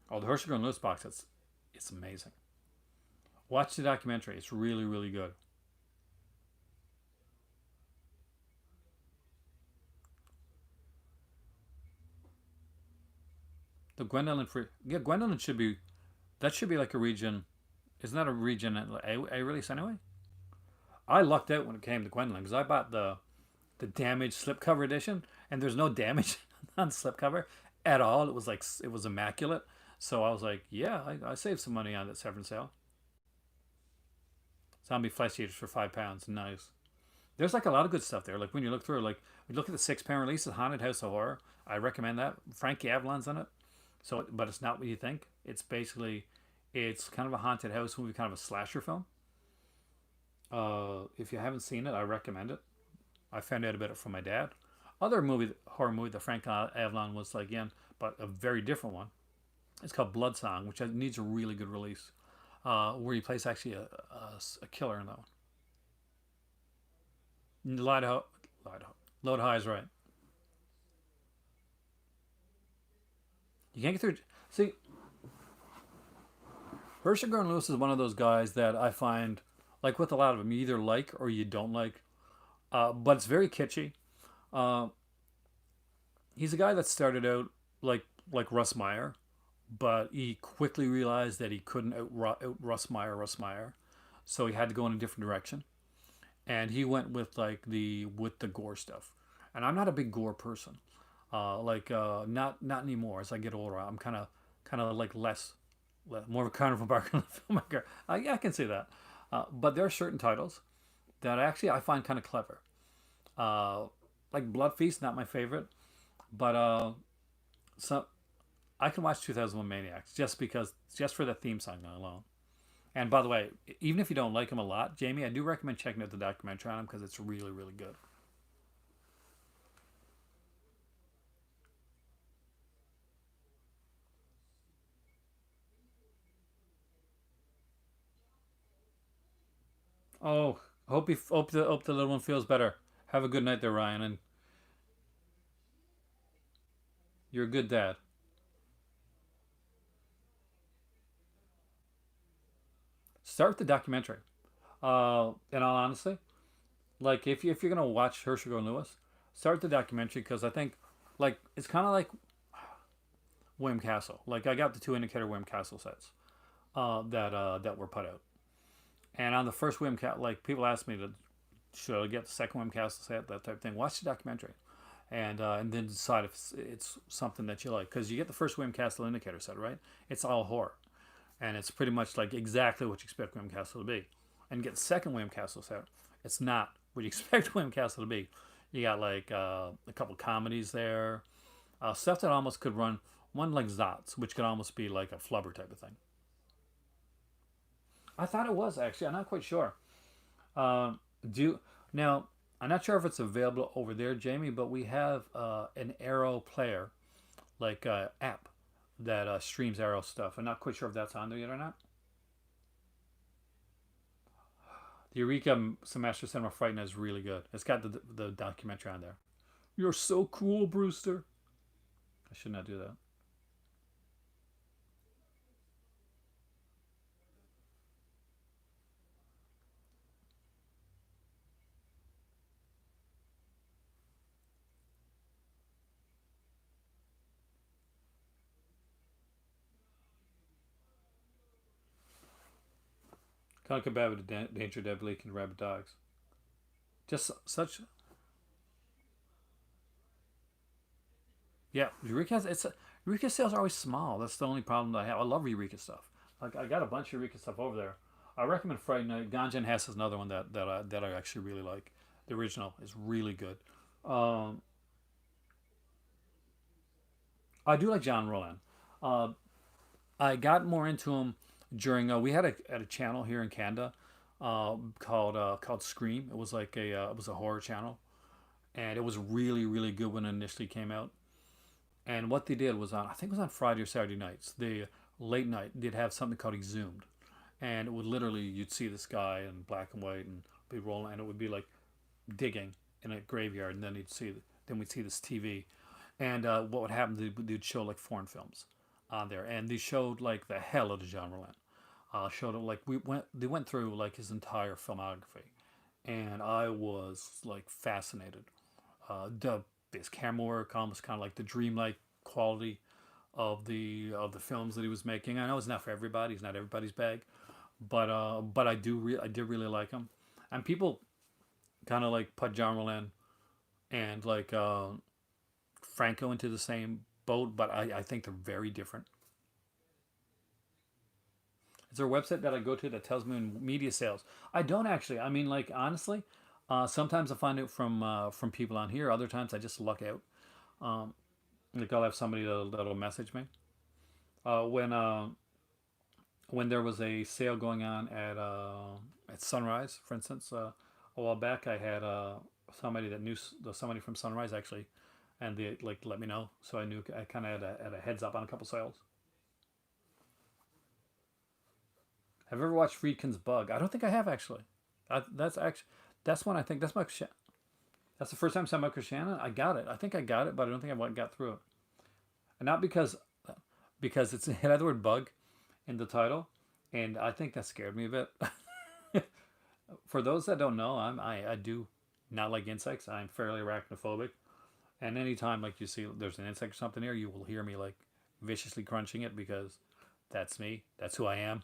Oh, the Hershey and Lewis box, it's amazing. Watch the documentary. It's really, really good. The Gwendolyn free, yeah, Gwendolyn should be, that should be like a region. Isn't that a region A release anyway? I lucked out when it came to Gwendolyn because I bought the damaged slipcover edition, and there's no damage on the slipcover at all. It was like it was immaculate. So I was like, yeah, I saved some money on that Severin sale. Zombie flesh eaters for £5. Nice. There's like a lot of good stuff there. Like when you look through, like you look at the 6 pound releases, Haunted House of Horror. I recommend that. Frankie Avalon's in it. So, but it's not what you think. It's basically, it's kind of a haunted house movie, kind of a slasher film. If you haven't seen it, I recommend it. I found out about it from my dad. Other movie, horror movie that Frank Avalon was like in, but a very different one. It's called Blood Song, which needs a really good release. Where he plays actually a killer in that one. Load High is right. You can't get through. See, Herschel Gordon Lewis is one of those guys that I find, like with a lot of them, you either like or you don't like. But it's very kitschy. Uh, he's a guy that started out like Russ Meyer, but he quickly realized that he couldn't out Russ Meyer, so he had to go in a different direction. And he went with like the gore stuff. And I'm not a big gore person. Not anymore. As I get older, I'm kind of like more of a carnival barker filmmaker. Yeah, I can see that. But there are certain titles that actually I find kind of clever. Uh, like Blood Feast, not my favorite, but so I can watch 2001 Maniacs just for the theme song alone. And by the way, even if you don't like him a lot, Jamie, I do recommend checking out the documentary on him because it's really, really good. Oh, hope the little one feels better. Have a good night there, Ryan, and you're a good dad. Start with the documentary. In all honesty, like if you're gonna watch Herschel and Lewis, start with the documentary because I think like it's kind of like William Castle. Like I got the two indicator William Castle sets that were put out, and on the first William Castle, like people asked me to should I get the second William Castle set, that type of thing. Watch the documentary, and then decide if it's something that you like because you get the first William Castle indicator set, right? It's all horror, and it's pretty much like exactly what you expect William Castle to be. And get the second William Castle set, it's not what you expect William Castle to be. You got like a couple comedies there, stuff that almost could run one like Zots, which could almost be like a flubber type of thing. I thought it was actually. I'm not quite sure. Uh, do you, now I'm not sure if it's available over there, Jamie, but we have an Arrow player like app that streams Arrow stuff. I'm not quite sure if that's on there yet or not. The Eureka Semester Cinema Fright Night is really good. It's got the documentary on there. You're so cool, Brewster. I should not do that. Can't get bad with the danger dead bleak and rabid dogs. Just such. Yeah, Eureka. Eureka sales are always small. That's the only problem that I have. I love Eureka stuff. Like I got a bunch of Eureka stuff over there. I recommend Friday Night. Ganja and Hess is another one that I actually really like. The original is really good. Um, I do like John Roland. Uh, I got more into him during. We had a channel here in Canada called Scream. It was like it was a horror channel, and it was really really good when it initially came out. And what they did was on, I think it was on Friday or Saturday nights. The late night they'd have something called Exhumed, and it would literally you'd see this guy in black and white and be rolling, and it would be like digging in a graveyard, and then we'd see this TV, and what would happen? They'd show like foreign films on there, and they showed like the hell out of John Roland. Showed it like they went through like his entire filmography, and I was like fascinated. The his camera work, almost kind of like the dreamlike quality of the films that he was making. I know it's not for everybody; it's not everybody's bag, but I did really like him, and people kind of like put John Roland and like Franco into the same boat, but I think they're very different. Is there a website that I go to that tells me when media sales? I don't actually. I mean, like honestly, sometimes I find it from people on here. Other times I just luck out. Um, like I'll have somebody that'll message me. When when there was a sale going on at Sunrise, for instance, a while back, I had somebody that knew somebody from Sunrise actually, and they like let me know, so I knew I kind of had a heads up on a couple sales. Have you ever watched Friedkin's Bug? I don't think I have actually. That's one I think that's the first time I saw Michael Shannon. I got it. I think I got it, but I don't think I got through it. And not because it's it had the word bug in the title, and I think that scared me a bit. For those that don't know, I do not like insects. I'm fairly arachnophobic, and anytime like you see there's an insect or something here, you will hear me like viciously crunching it because that's me. That's who I am.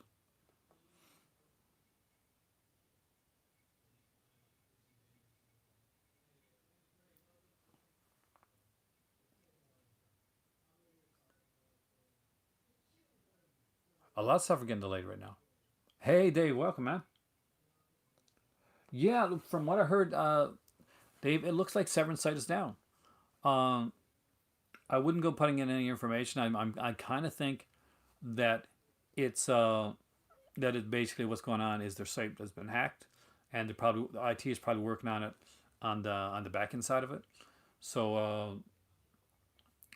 A lot of stuff are getting delayed right now. Hey, Dave, welcome, man. Yeah, from what I heard, Dave, it looks like Severin site is down. Um, I wouldn't go putting in any information. I kind of think that it's that it basically what's going on is their site has been hacked, and the IT is probably working on it on the back end side of it. So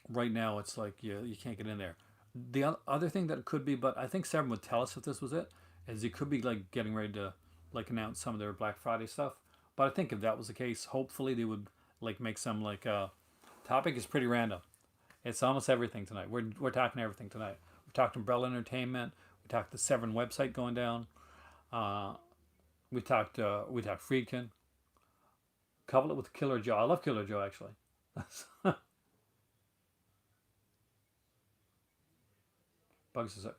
right now it's like you can't get in there. The other thing that it could be, but I think Severin would tell us if this was it, is it could be like getting ready to like announce some of their Black Friday stuff. But I think if that was the case, hopefully they would like make some like topic is pretty random. It's almost everything tonight. We're talking everything tonight. We talked Umbrella Entertainment. We talked the Severin website going down. Uh, we talked Friedkin. Couple it with Killer Joe. I love Killer Joe actually. Bugs is a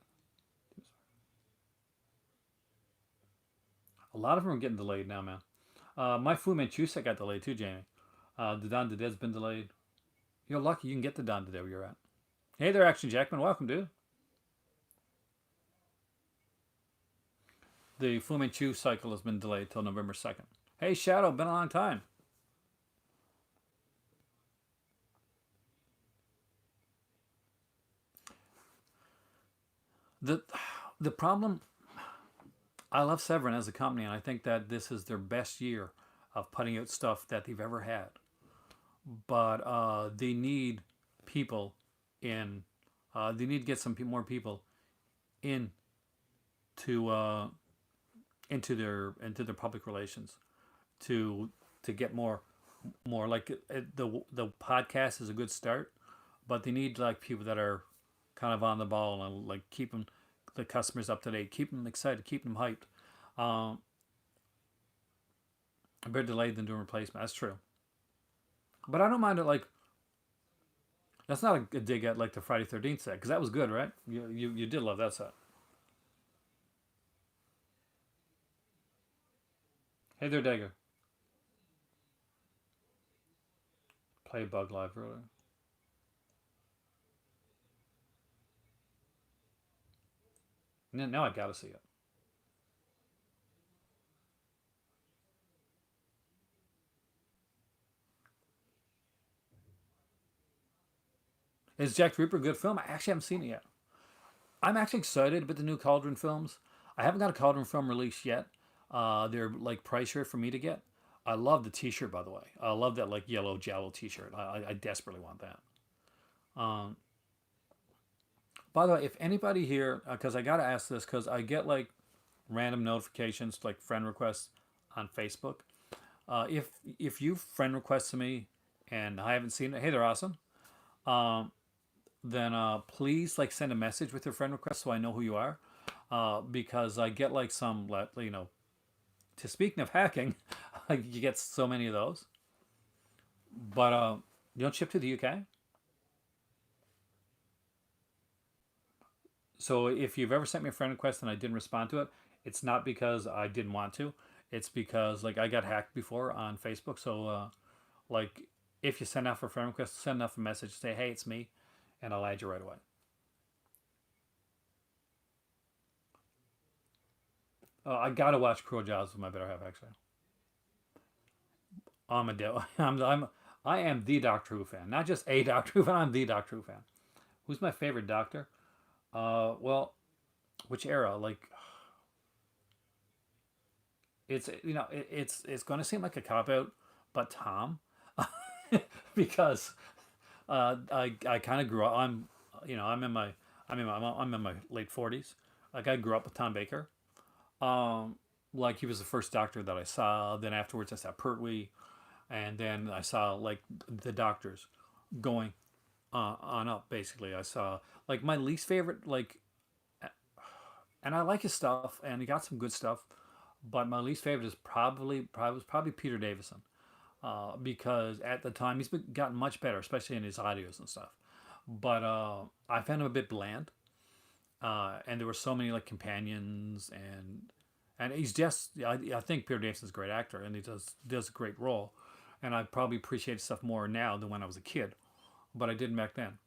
lot of them are getting delayed now, man. My Fu Manchu set got delayed too, Jamie. The Don Dead's been delayed. You're lucky you can get the Don Dead where you're at. Hey there, Action Jackman. Welcome, dude. The Fu Manchu cycle has been delayed till November 2nd. Hey, Shadow, been a long time. The the problem, I love Severin as a company, and I think that this is their best year of putting out stuff that they've ever had. But they need people in. They need to get some more people in to into their public relations to get more like the podcast is a good start, but they need like people that are kind of on the ball and like keeping the customers up to date, keep them excited, keep them hyped. Um, a bit delayed than doing replacement. That's true, but I don't mind it. Like that's not a dig at like the Friday 13th set because that was good, right? You did love that set. Hey there, Dagger. Play Bug Live earlier. Now I gotta see it. Is Jack the Ripper a good film? I actually haven't seen it yet. I'm actually excited about the new Cauldron films. I haven't got a Cauldron film released yet. They're like pricier for me to get. I love the T-shirt, by the way. I love that like yellow Jello T-shirt. I desperately want that. Um, by the way, if anybody here, because I gotta ask this, because I get like random notifications, like friend requests on Facebook. If you friend requested me and I haven't seen it, hey, they're awesome. Um, then please like send a message with your friend request so I know who you are. Because I get like some, to speaking of hacking, you get so many of those. But you don't ship to the UK. So if you've ever sent me a friend request and I didn't respond to it, it's not because I didn't want to. It's because like I got hacked before on Facebook. So like if you send out a friend request, send off a message, say, hey, it's me, and I'll add you right away. I gotta watch Cruel Jobs with my better half. Actually, I'm a I am the Doctor Who fan, not just a Doctor Who fan. I'm the Doctor Who fan. Who's my favorite Doctor? Well, which era? Like, it's going to seem like a cop out, but Tom, because I kind of grew up. I'm in my late 40s. Like I grew up with Tom Baker. Um, like he was the first Doctor that I saw. Then afterwards I saw Pertwee, and then I saw like the Doctors going on up. Basically, I saw like my least favorite and I like his stuff, and he got some good stuff. But my least favorite is probably Peter Davison, because at the time gotten much better, especially in his audios and stuff. But I found him a bit bland, and there were so many like companions, and he's just I think Peter Davison's a great actor, and he does a great role, and I probably appreciate stuff more now than when I was a kid, but I didn't back then.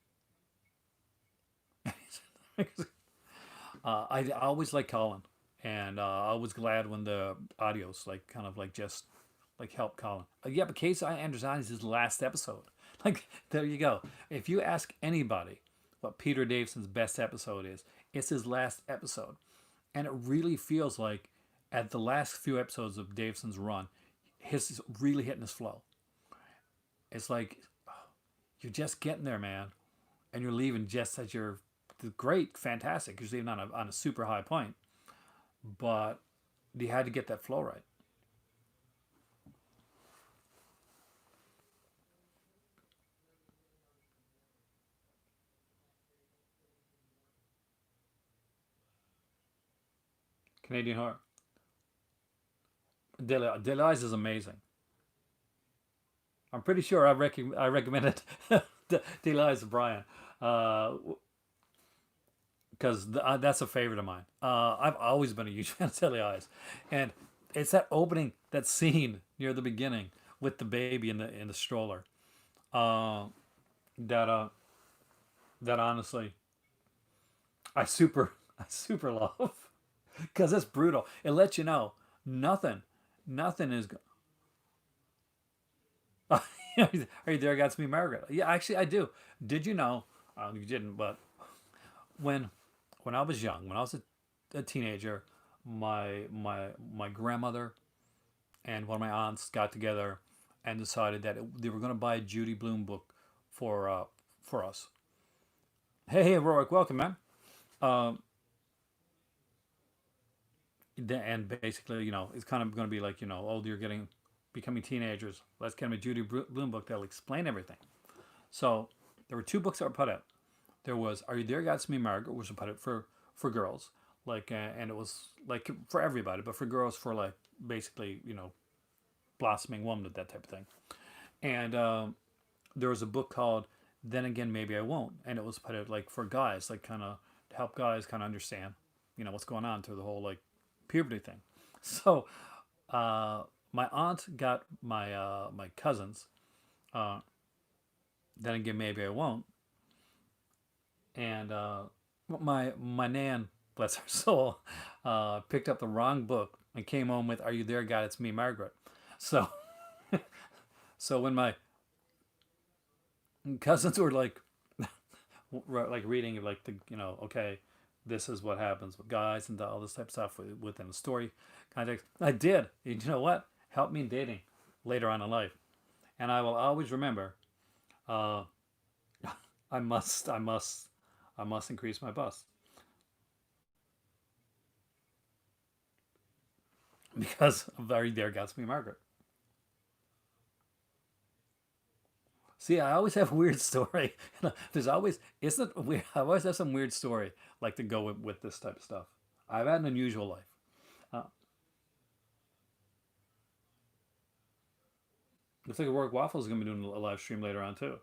I always like Colin, and I was glad when the audios like kind of like just like help Colin. Yeah, but Case Androzani is his last episode. Like there you go. If you ask anybody what Peter Davison's best episode is, it's his last episode, and it really feels like at the last few episodes of Davison's run, his is really hitting his flow. It's like you're just getting there, man, and you're leaving just as you're great, fantastic. You're leaving on a super high point, but you had to get that flow right. Canadian horror. Delize is amazing. I'm pretty sure I recommended Delize to Brian, because that's a favorite of mine. I've always been a huge fan of Telly Eyes, and it's that opening, that scene near the beginning with the baby in the stroller. Uh, that that honestly, I super I super love, because it's brutal. It lets you know nothing, nothing is. Are you there? Got to be Margaret. Yeah, actually, I do. Did you know? You didn't, but when when I was young, when I was a teenager, my grandmother and one of my aunts got together and decided that they were going to buy a Judy Blume book for us. Hey, Rorik, welcome, man. Um, and basically, it's kind of going to be like, oh, you're getting becoming teenagers. Let's get them a Judy Blume book that'll explain everything. So there were two books that were put out. There was Are You There, God's Me, Margaret, which was put out for girls, and it was like for everybody, but for girls for like basically blossoming woman, that type of thing. And there was a book called Then Again Maybe I Won't, and it was put out like for guys, like kind of to help guys kind of understand, what's going on through the whole like puberty thing. So my aunt got my cousins. Uh, then again, maybe I won't. And my nan, bless her soul, picked up the wrong book and came home with "Are you there, God? It's me, Margaret." So so when my cousins were like, like reading like the okay, this is what happens with guys and all this type of stuff within the story context. I did. You know what? Helped me in dating later on in life, and I will always remember. Uh, I must, I must, I must increase my bust because of very there Gatsby Margaret. See, I always have a weird story. There's always isn't it weird? I always have some weird story like to go with this type of stuff. I've had an unusual life. Uh, Looks like Work Waffles is going to be doing a live stream later on too.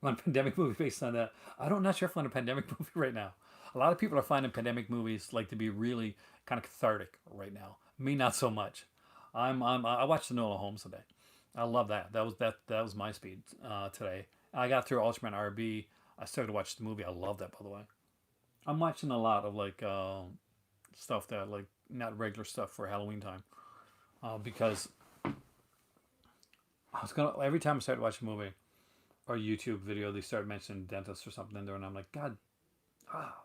On pandemic movie based on that. I don't not sure if I'm on a pandemic movie right now. A lot of people are finding pandemic movies like to be really kind of cathartic right now. Me, not so much. I watched Enola Holmes today. I love that. That was my speed today. I got through Ultraman RB. I started to watch the movie. I love that, by the way. I'm watching a lot of like stuff that like not regular stuff for Halloween time because I was gonna every time I started watching a movie or YouTube video, they start mentioning dentists or something in there, and I'm like, God, ah.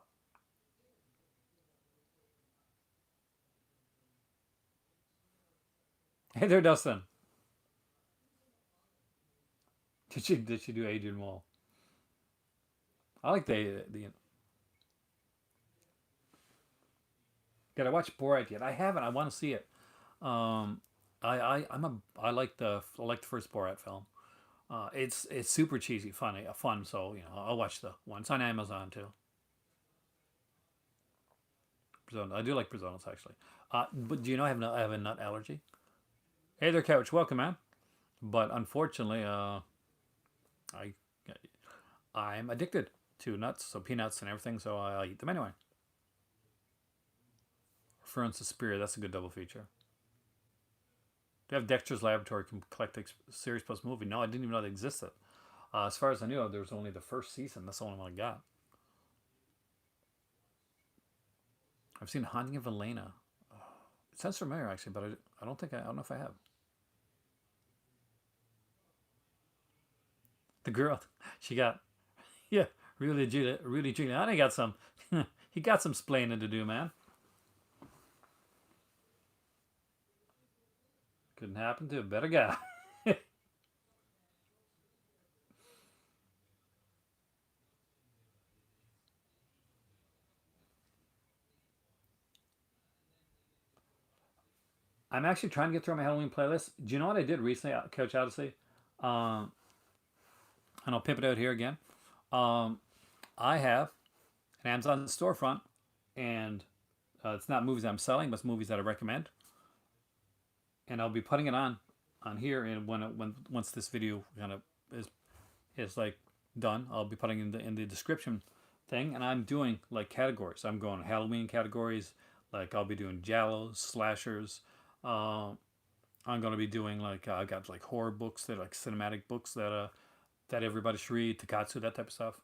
Hey there, Dustin. Did she do Adrian Wall? I like the. Did I watch Borat yet? I haven't. I want to see it. Um, I like the first Borat film. It's super cheesy, funny, fun. So I'll watch the one. It's on Amazon too. Presonus. I do like Presonus actually. But do you know I have a nut allergy? Hey there, Couch. Welcome, man. But unfortunately, I I'm addicted to nuts, so peanuts and everything. So I eat them anyway. Reference to Suspiria. That's a good double feature. Do you have Dexter's Laboratory collect series plus movie? No, I didn't even know they existed. As far as I knew, there was only the first season. That's the only one I got. I've seen Haunting of Elena. It sounds familiar actually, but I don't think I don't know if I have. The girl, she got yeah, really Giuliani got some. He got some splaining to do, man. Couldn't happen to a better guy. I'm actually trying to get through my Halloween playlist. Do you know what I did recently, Coach Odyssey? Um, and I'll pimp it out here again. Um, I have an Amazon storefront, and it's not movies I'm selling, but it's movies that I recommend. And I'll be putting it on here, and when once this video kind of is like done, I'll be putting in the description thing, and I'm doing like categories. I'm going Halloween categories, like I'll be doing Jallos, slashers. Uh, I'm gonna be doing like I got like horror books that are like cinematic books that everybody should read, Takatsu, that type of stuff.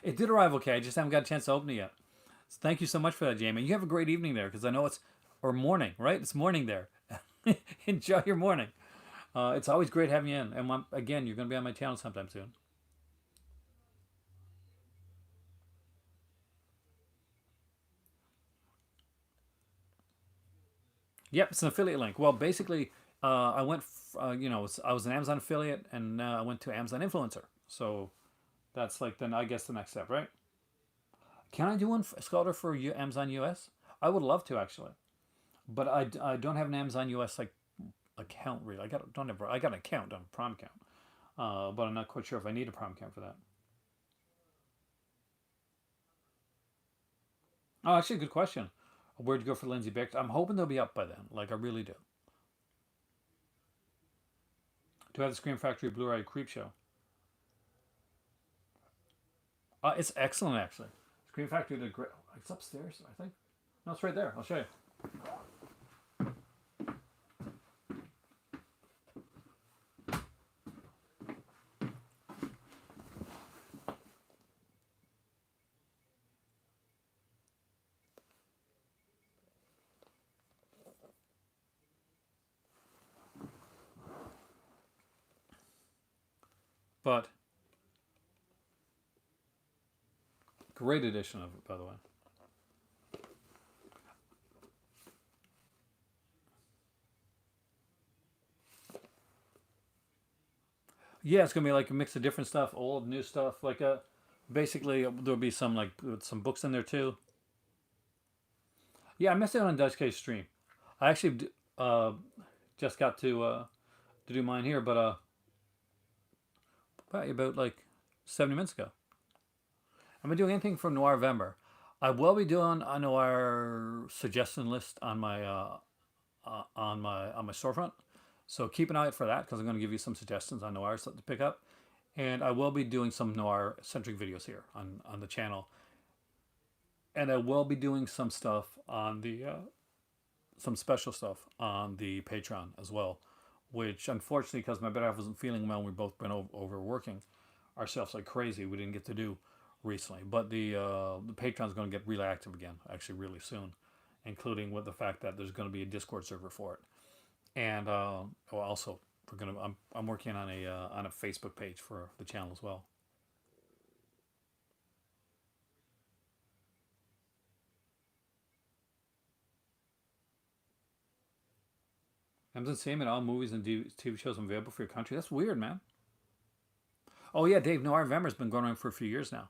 It did arrive okay. I just haven't got a chance to open it yet. So thank you so much for that, Jamie. You have a great evening there because I know it's or morning, right? It's morning there. Enjoy your morning. It's always great having you in. And again, you're going to be on my channel sometime soon. Yep, it's an affiliate link. Well, basically, I went, I was an Amazon affiliate and I went to Amazon influencer. So that's like then I guess the next step, right? Can I do one Scalder for Amazon US? I would love to actually, but I don't have an Amazon US like account really. I got an account, on a Prime account, but I'm not quite sure if I need a Prime account for that. Oh, actually, good question. Where'd you go for Lindsay Beck? I'm hoping they'll be up by then. Like I really do. Do I have the Scream Factory Blu-ray Creep Show? It's excellent actually. Scream Factory did great. It's upstairs, I think. No, it's right there. I'll show you. But great edition of it, by the way. Yeah, it's gonna be like a mix of different stuff, old, new stuff. Like basically there'll be some like some books in there too. Yeah, I missed out on Dutch Case stream. I actually uh just got to do mine here, but probably about like 70 minutes ago. I've been doing anything from Noirvember. I will be doing a noir suggestion list on my storefront. So keep an eye out for that because I'm going to give you some suggestions on noirs to pick up, and I will be doing some noir centric videos here on the channel, and I will be doing some stuff on the some special stuff on the Patreon as well, which unfortunately because my better half wasn't feeling well, we've both been overworking ourselves like crazy. We didn't get to do recently, but the Patreon's going to get really active again, actually really soon, including with the fact that there's going to be a Discord server for it, and well, also I'm working on a Facebook page for the channel as well. Amazon saying all movies and TV shows available for your country. That's weird, man. Oh yeah, Dave Noir Vemmer's been going on for a few years now.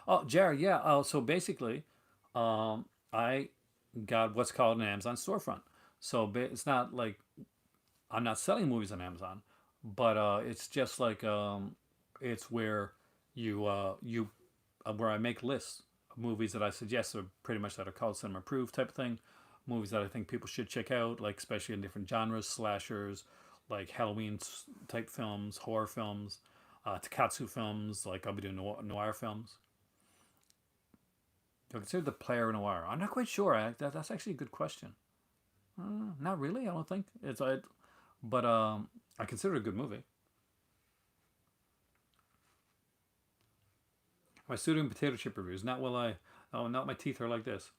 Oh, Jared, yeah. Oh, so basically, I got what's called an Amazon storefront. So it's not like I'm not selling movies on Amazon, but it's just like it's where you where I make lists of movies that I suggest are pretty much that are called cinema approved type of thing. Movies that I think people should check out, like especially in different genres, slashers, like Halloween type films, horror films, Takatsu films. Like I'll be doing noir films. Do I consider the player noir? I'm not quite sure. That's actually a good question. Not really. I don't think it's. But I consider it a good movie. My doing potato chip reviews. Not will I. Oh, not my teeth are like this.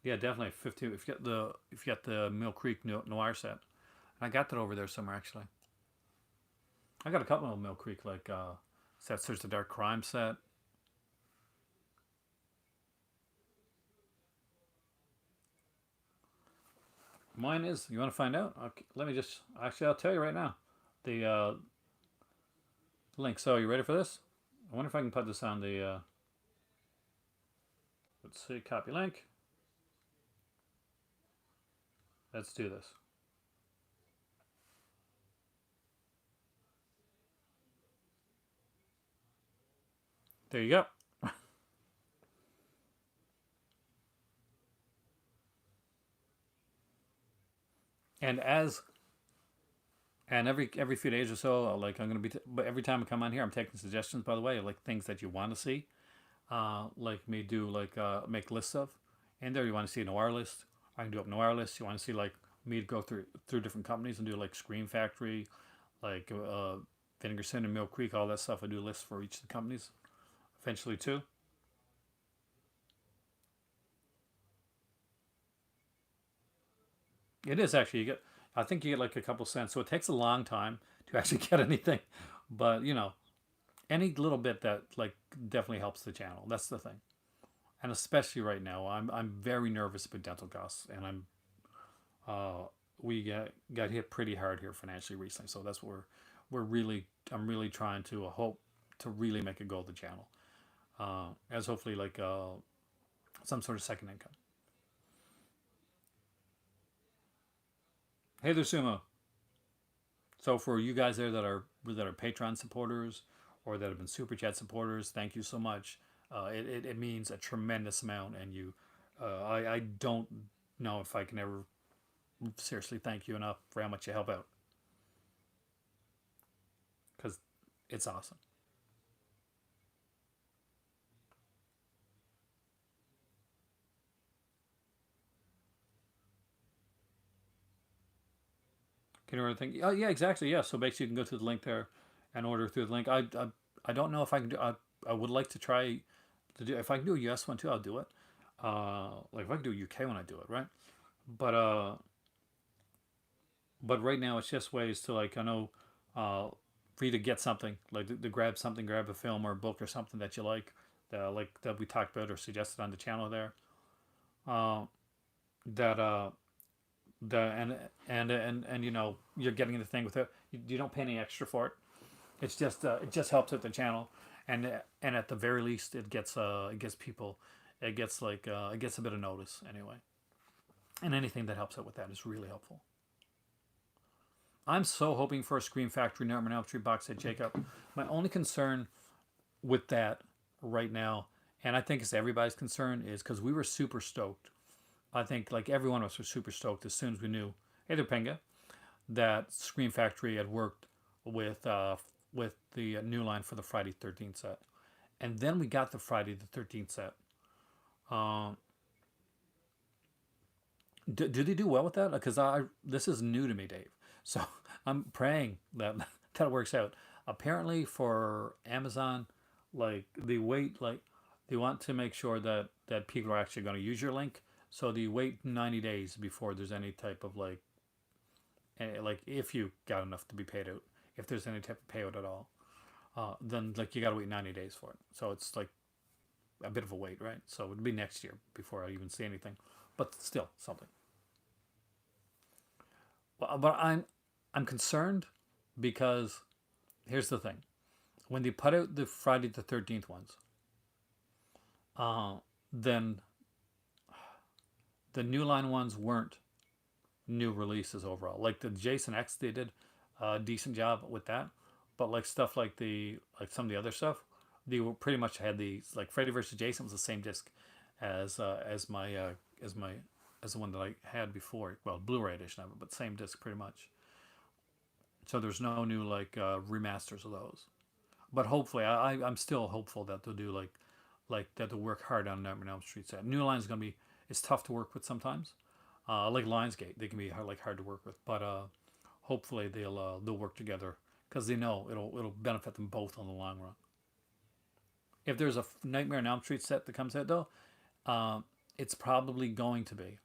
Yeah, definitely 15. If you get the Mill Creek Noir set, I got that over there somewhere actually. I got a couple of Mill Creek like sets. There's the Dark Crime set. Mine is. You want to find out? Okay, let me just. Actually, I'll tell you right now. The link. So, you ready for this? I wonder if I can put this on the. Let's see. Copy link. Let's do this. There you go. And as and every few days or so, like I'm gonna be, but every time I come on here, I'm taking suggestions. By the way, like things that you want to see, like me do like make lists of. And there, you want to see a noir list? I can do up noir lists. You want to see like me go through different companies and do like Scream Factory, like Vinegar Syndrome, Mill Creek, all that stuff. I do lists for each of the companies eventually too. It is actually you get. I think you get like a couple cents, so it takes a long time to actually get anything. But any little bit that like definitely helps the channel. That's the thing, and especially right now, I'm very nervous about dental costs, and uh we got hit pretty hard here financially recently. So that's what we're really I'm really trying to hope to really make a go of the channel, as hopefully like some sort of second income. Hey there, Sumo. So for you guys there that are Patreon supporters or that have been super chat supporters, thank you so much. It means a tremendous amount, and I don't know if I can ever seriously thank you enough for how much you help out because it's awesome. Can you order thing? Oh yeah, exactly. Yeah. So basically, you can go to the link there and order through the link. I don't know if I can do. I would like to try to do. If I can do a US one too, I'll do it. Like if I can do a UK one, I do it right. But But right now, it's just ways to like I know, uh, for you to get something like to grab something, grab a film or a book or something that you like that we talked about or suggested on the channel there. Uh, that the and you know you're getting the thing with it. You don't pay any extra for it. It just helps with the channel, and at the very least it gets people, it gets a bit of notice anyway. And anything that helps out with that is really helpful. I'm so hoping for a Scream Factory Nightmare on Elm Street box set, Jacob. My only concern with that right now, and I think it's everybody's concern, is because we were super stoked. I think like every one of us was super stoked as soon as we knew, hey there, Penga, that Scream Factory had worked with the new line for the Friday 13th set, and then we got the Friday the 13th set. Um, do they do well with that? Because I this is new to me, Dave. So I'm praying that that works out. Apparently, for Amazon, like they wait, like they want to make sure that people are actually going to use your link. So they wait 90 days before there's any type of like if you got enough to be paid out, if there's any type of payout at all, then like you got to wait 90 days for it. So it's like a bit of a wait, right? So it would be next year before I even see anything, but still something. But I'm concerned because here's the thing: when they put out the Friday the 13th ones, uh, then the New Line ones weren't new releases overall. Like the Jason X, they did a decent job with that, but like stuff like the like some of the other stuff, they were pretty much had the like Freddy versus Jason was the same disc as my as my as the one that I had before. Well, Blu-ray edition of it, but same disc pretty much. So there's no new like remasters of those. But hopefully, I'm still hopeful that they'll do like that they'll work hard on Nightmare on Elm Street set. New Line's gonna be it's tough to work with sometimes. Like Lionsgate, they can be hard, like hard to work with, but hopefully they'll work together because they know it'll benefit them both on the long run. If there's a Nightmare on Elm Street set that comes out though, uh, it's probably going to be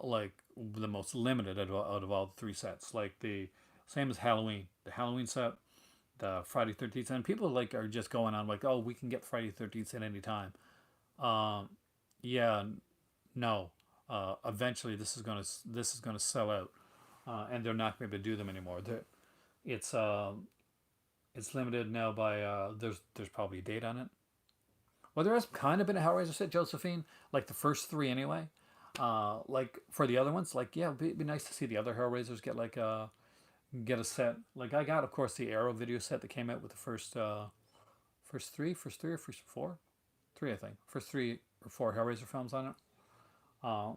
like the most limited out of all the three sets. Like the same as Halloween, the Halloween set, the Friday 13th, and people like are just going on like, oh, we can get Friday 13th at any time. Um, yeah, no. Eventually, this is gonna sell out, and they're not going to be able to do them anymore. It's uh, it's limited now by there's probably a date on it. Well, there has kind of been a Hellraiser set, Josephine, like the first three anyway. Like for the other ones, like yeah, it'd be nice to see the other Hellraisers get a set. Like I got, of course, the Arrow video set that came out with the first three or first four, three I think, first three or four Hellraiser films on it. Uh,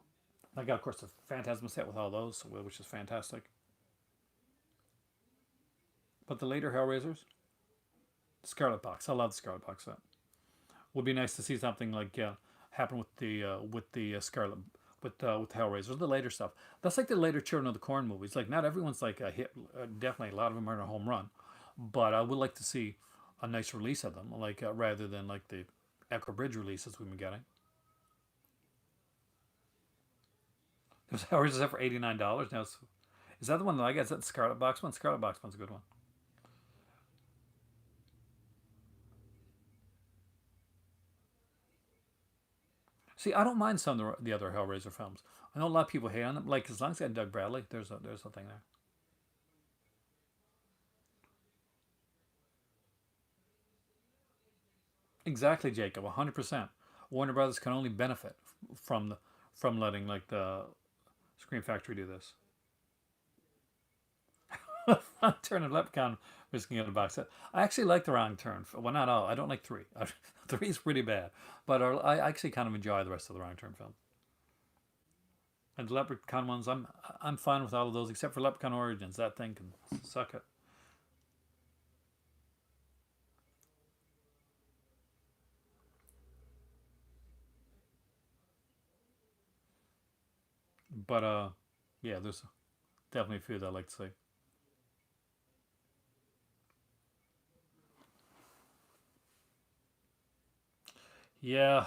I got, of course, the Phantasm set with all those, which is fantastic. But the later Hellraisers, Scarlet Box, I love the Scarlet Box set. Would be nice to see something like happen with the Scarlet with Hellraiser, the later stuff. That's like the later Children of the Corn movies. Like not everyone's like a hit. Definitely, a lot of them are a home run. But I would like to see a nice release of them, like rather than like the Echo Bridge releases we've been getting. There's Hellraiser set for $89 now. Is that the one that I get? Is that the Scarlet Box one? Scarlet Box one's a good one. See, I don't mind some of the other Hellraiser films. I know a lot of people hate on them. Like as long as I got Doug Bradley, there's a thing there. Exactly, Jacob. 100%. Warner Brothers can only benefit from the from letting like the Screen Factory do this. Turn of Leprechaun risking out a box set. I actually like the Wrong Turn. Well, not all. I don't like three. Three is pretty bad, but I actually kind of enjoy the rest of the Wrong Turn films. And the Leprechaun ones, I'm fine with all of those except for Leprechaun Origins. That thing can suck it. But yeah, there's definitely a few that I like to see. Yeah,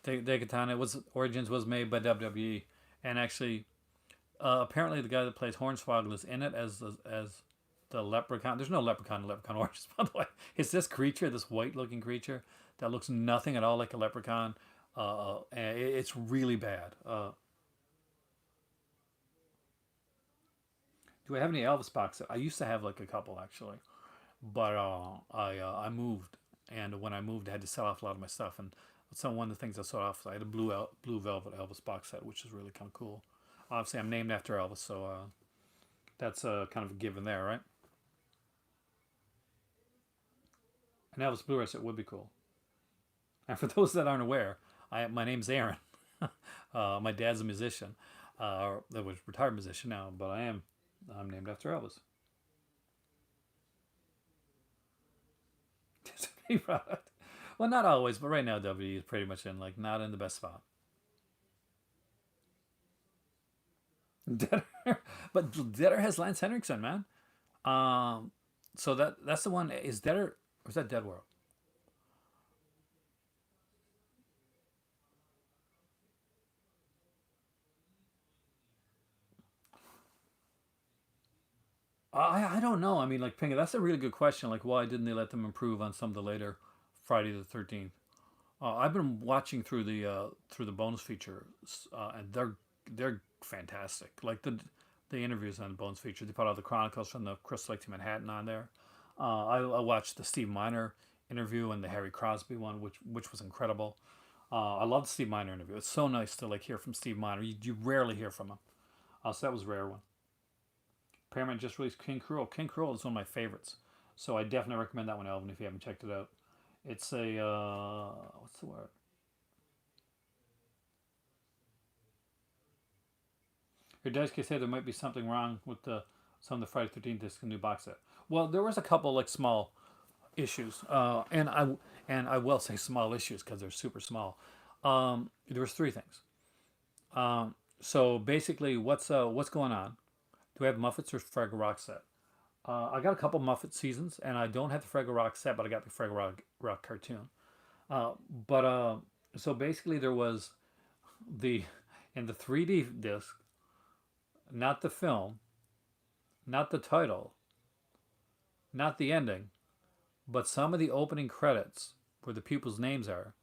Daikatana was Origins was made by WWE, and actually Apparently, the guy that plays Hornswoggle is in it as the leprechaun. There's no leprechaun in Leprechaun Orange, by the way. It's this creature, this white-looking creature that looks nothing at all like a leprechaun. And it's really bad. Do I have any Elvis box set? I used to have like a couple actually, but I moved, and when I moved, I had to sell off a lot of my stuff. And one of the things I sold off, I had a blue velvet Elvis box set, which is really kind of cool. Obviously, I'm named after Elvis, so that's kind of a given there, right? An Elvis Blu-ray set would be cool. And for those that aren't aware, my name's Aaron. My dad's a musician, that was retired musician now, but I'm named after Elvis. Product. Well, not always, but right now WD is pretty much in like not in the best spot. Deader, but Deader has Lance Henriksen, man. Um, so that's the one. Is Deader or is that Dead World? I don't know. I mean, like Pinga, that's a really good question. Like, why didn't they let them improve on some of the later Friday the 13th? I've been watching through the bonus features, and they're fantastic. Like the interviews on the bonus feature, they put all the chronicles from the Chris Lake to Manhattan on there. I watched the Steve Miner interview and the Harry Crosby one, which was incredible. I love the Steve Miner interview. It's so nice to like hear from Steve Miner. You rarely hear from him. So that was a rare one. Paramount just released King Cruel. King Cruel is one of my favorites, so I definitely recommend that one, Elvin, if you haven't checked it out. It's a what's the word? Your Daisuke said there might be something wrong with the some of the Friday 13th disc and new box set. Well, there was a couple like small issues, and I will say small issues because they're super small. There was three things. So basically, what's going on? Do I have Muffets or Fraggle Rock set? I got a couple Muffet seasons, and I don't have the Fraggle Rock set, but I got the Fraggle Rock cartoon. But so basically, there was the in the 3D disc, not the film, not the title, not the ending, but some of the opening credits where the people's names are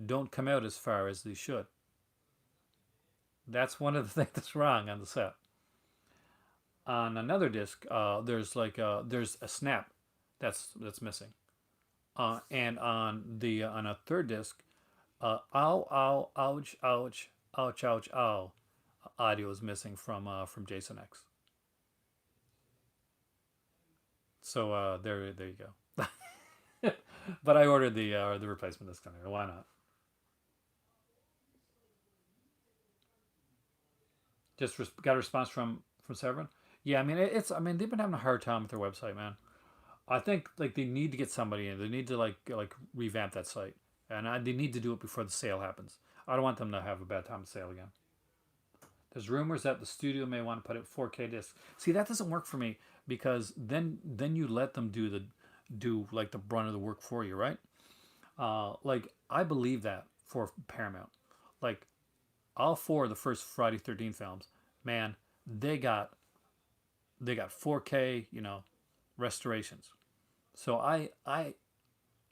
don't come out as far as they should. That's one of the things that's wrong on the set. On another disc, there's a snap that's missing. And on a third disc, ow ow ouch ouch ouch ouch ow audio is missing from Jason X. So there you go. But I ordered the replacement disc on there. Why not? Just got a response from Severin. Yeah, I mean it's I mean they've been having a hard time with their website, man. I think like they need to get somebody in. They need to like revamp that site, and they need to do it before the sale happens. I don't want them to have a bad time at sale again. There's rumors that the studio may want to put it 4K discs. See, that doesn't work for me because then you let them do like the brunt of the work for you, right? Like I believe that for Paramount, like all four of the first Friday 13 films, man, they got they got 4K, restorations. So I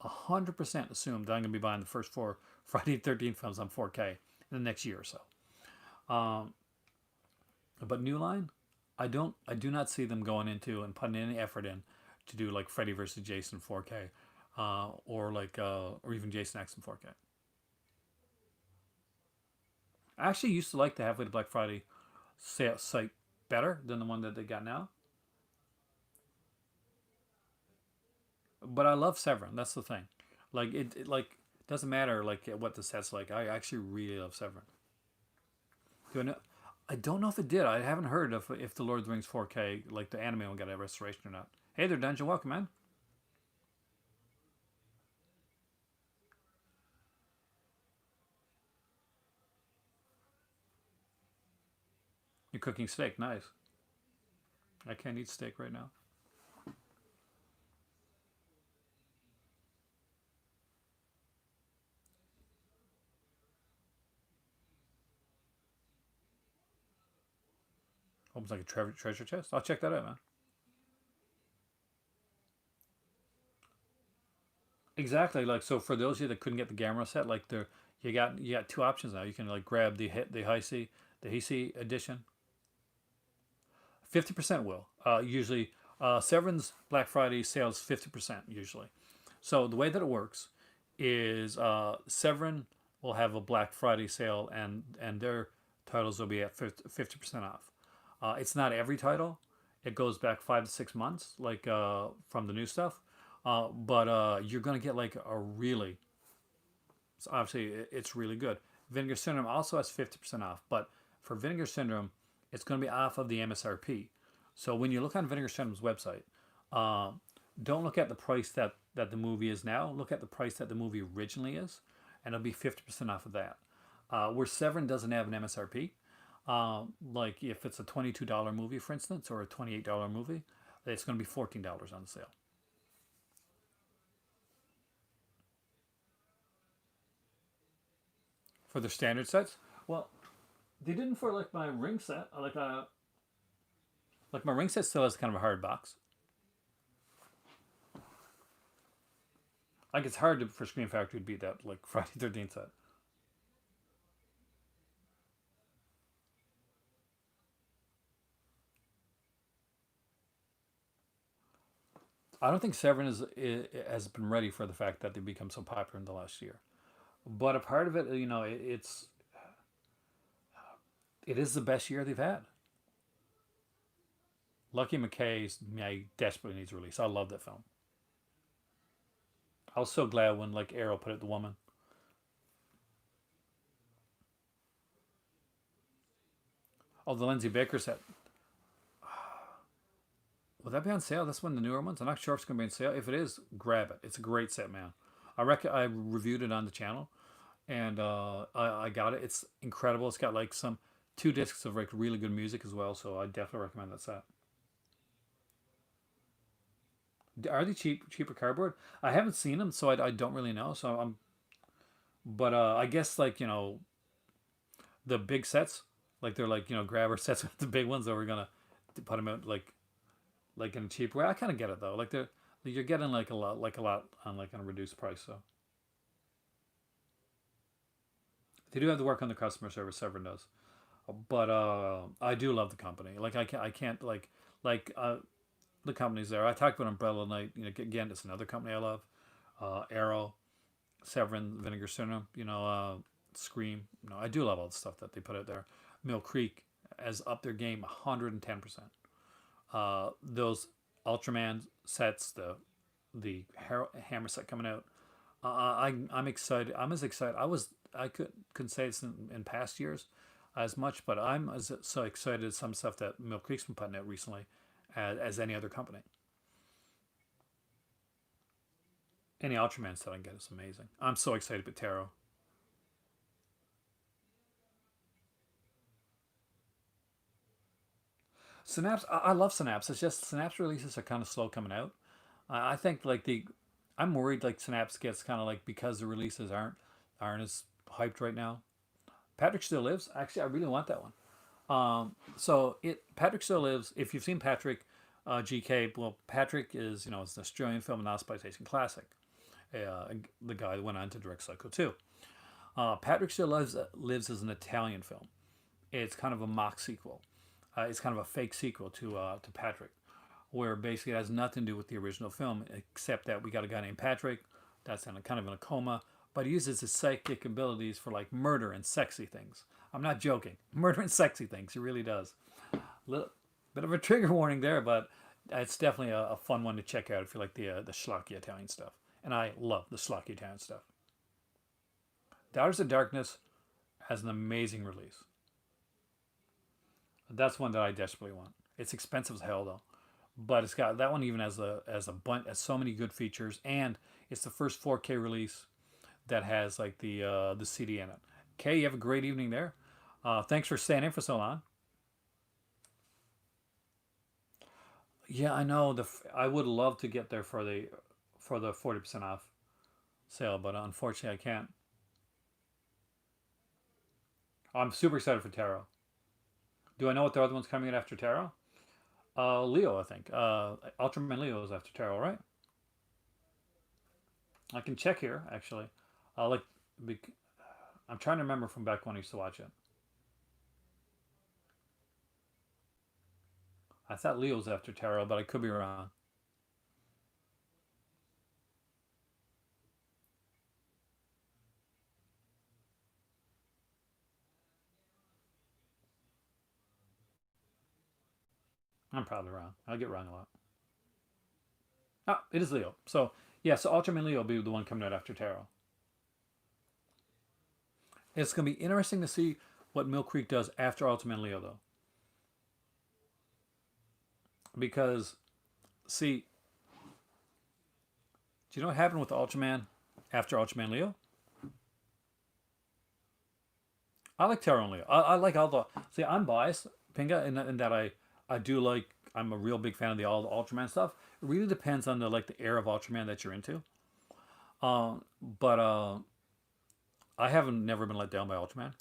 100% assumed that I'm gonna be buying the first four Friday 13 films on 4K in the next year or so. Um, but New Line, I do not see them going into and putting any effort in to do like Freddy versus Jason 4K, or even Jason X in 4K. I actually used to like the Halfway to Black Friday site better than the one that they got now. But I love Severin. That's the thing. Like it like doesn't matter like what the set's like. I actually really love Severin. Do I know? I don't know if it did. I haven't heard if the Lord of the Rings 4K like the anime one got a restoration or not. Hey there, Dungeon. Welcome, man. You're cooking steak. Nice. I can't eat steak right now. Almost like a treasure chest. I'll check that out, man. Exactly. Like so, for those of you that couldn't get the Gamera set, like there, you got two options now. You can like grab the Heisei edition. 50% will. Usually, Severin's Black Friday sales 50% usually. So the way that it works is Severin will have a Black Friday sale, and their titles will be at 50% off. It's not every title. It goes back 5 to 6 months, like from the new stuff. But you're gonna get like a really, so obviously it's really good. Vinegar Syndrome also has 50% off, but for Vinegar Syndrome, it's gonna be off of the MSRP. So when you look on Vinegar Syndrome's website, uh, don't look at the price that the movie is now. Look at the price that the movie originally is, and it'll be 50% off of that. Where Severin doesn't have an MSRP, like if it's a $22 movie, for instance, or a $28 movie, it's going to be $14 on sale. For the standard sets. Well, they didn't for like my ring set. Like my ring set still has kind of a hard box. Like it's hard for Screen Factory to beat that like Friday 13th set. I don't think Severin has been ready for the fact that they've become so popular in the last year. But a part of it, it is the best year they've had. Lucky McKay's desperately needs release. I love that film. I was so glad when like Arrow put it the woman. Oh, the Lindsay Baker set. Will that be on sale? That's one of the newer ones. I'm not sure if it's going to be on sale. If it is, grab it. It's a great set, man. I reviewed it on the channel, and I got it. It's incredible. It's got like some two discs of like really good music as well. So I definitely recommend that set. Are they cheaper cardboard? I haven't seen them, so I don't really know. So but I guess like the big sets, like they're like grabber sets with the big ones that we're gonna put them out like in a cheap way. I kind of get it though. You're getting like a lot on like on a reduced price. So they do have to work on the customer service. Severin does, but I do love the company. Like I can't like the companies there. I talked about Umbrella Night. Again, it's another company I love. Arrow, Severin, Vinegar Syndrome. Scream. I do love all the stuff that they put out there. Mill Creek has upped their game 110%. Those Ultraman sets, the Hammer set coming out. I'm excited. I'm as excited. I couldn't say it's in past years as much, but I'm so excited at some stuff that Mill Creek's been putting out recently, as any other company. Any Ultraman set I can get is amazing. I'm so excited with Taro. Synapse, I love Synapse. It's just Synapse releases are kind of slow coming out. I think like I'm worried like Synapse gets kind of like because the releases aren't as hyped right now. Patrick Still Lives. Actually, I really want that one. So it Patrick Still Lives. If you've seen Patrick, GK, well, Patrick is it's an Australian film and exploitation classic. The guy that went on to direct Psycho 2. Patrick Still Lives is an Italian film. It's kind of a mock sequel. It's kind of a fake sequel to Patrick, where basically it has nothing to do with the original film, except that we got a guy named Patrick that's kind of in a coma, but he uses his psychic abilities for like murder and sexy things. I'm not joking. Murder and sexy things. He really does. Little bit of a trigger warning there, but it's definitely a fun one to check out if you like the schlocky Italian stuff. And I love the schlocky Italian stuff. Daughters of Darkness has an amazing release. That's one that I desperately want. It's expensive as hell though, but it's got that one even as a bunch as so many good features, and it's the first 4K release that has like the CD in it. Okay, you have a great evening there. Thanks for staying in for so long. Yeah, I know I would love to get there for the 40% off sale, but unfortunately I can't. I'm super excited for Taro. Do I know what the other one's coming in after Tarot? Leo, I think. Ultraman Leo is after Tarot, right? I can check here actually. Like, I'm trying to remember from back when I used to watch it. I thought Leo was after Tarot, but I could be wrong. I'm probably wrong. I get wrong a lot. Ah, it is Leo. So yeah, so Ultraman Leo will be the one coming out after Tarot. It's gonna be interesting to see what Mill Creek does after Ultraman Leo, though, because see, do you know what happened with Ultraman after Ultraman Leo? I like Tarot and Leo. I like all the. See, I'm biased, Pinga, in that I do like. I'm a real big fan of the all the Ultraman stuff. It really depends on the like the era of Ultraman that you're into. But I haven't never been let down by Ultraman.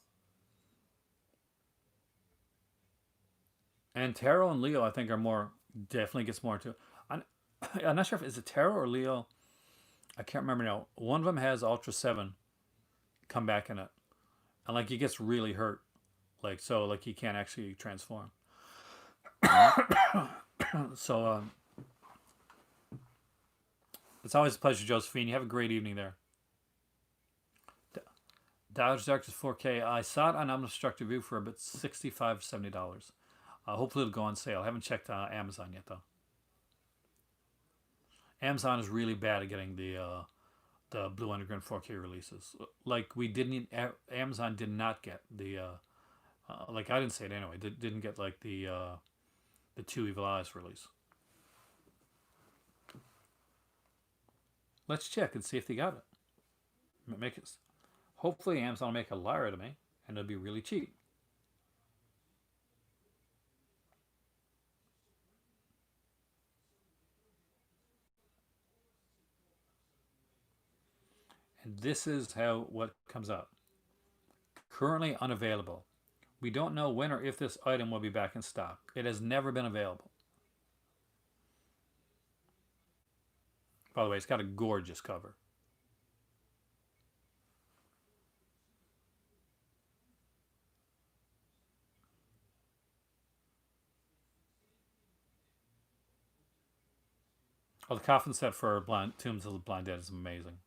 And Tarot and Leo, I think, are more definitely gets more into. I'm, I'm not sure if it's a Tarot or Leo. I can't remember now. One of them has Ultra Seven come back in it, and like he gets really hurt, like so, like he can't actually transform. So it's always a pleasure, Josephine. You have a great evening there. Dodge Darkness 4K. I saw it on Unobstructed View for about $65 to $70. Hopefully it'll go on sale. I haven't checked Amazon yet though. Amazon is really bad at getting the Blue Underground 4K releases. Like we didn't. Amazon did not get the. Like I didn't say it anyway. Didn't get like the Two Evil Eyes release. Let's check and see if they got it. Make it. Hopefully Amazon will make a liar out of me, and it'll be really cheap. And this is how what comes up. Currently unavailable. We don't know when or if this item will be back in stock. It has never been available. By the way, it's got a gorgeous cover. Oh, the coffin set for Blind Tombs of the Blind Dead is amazing.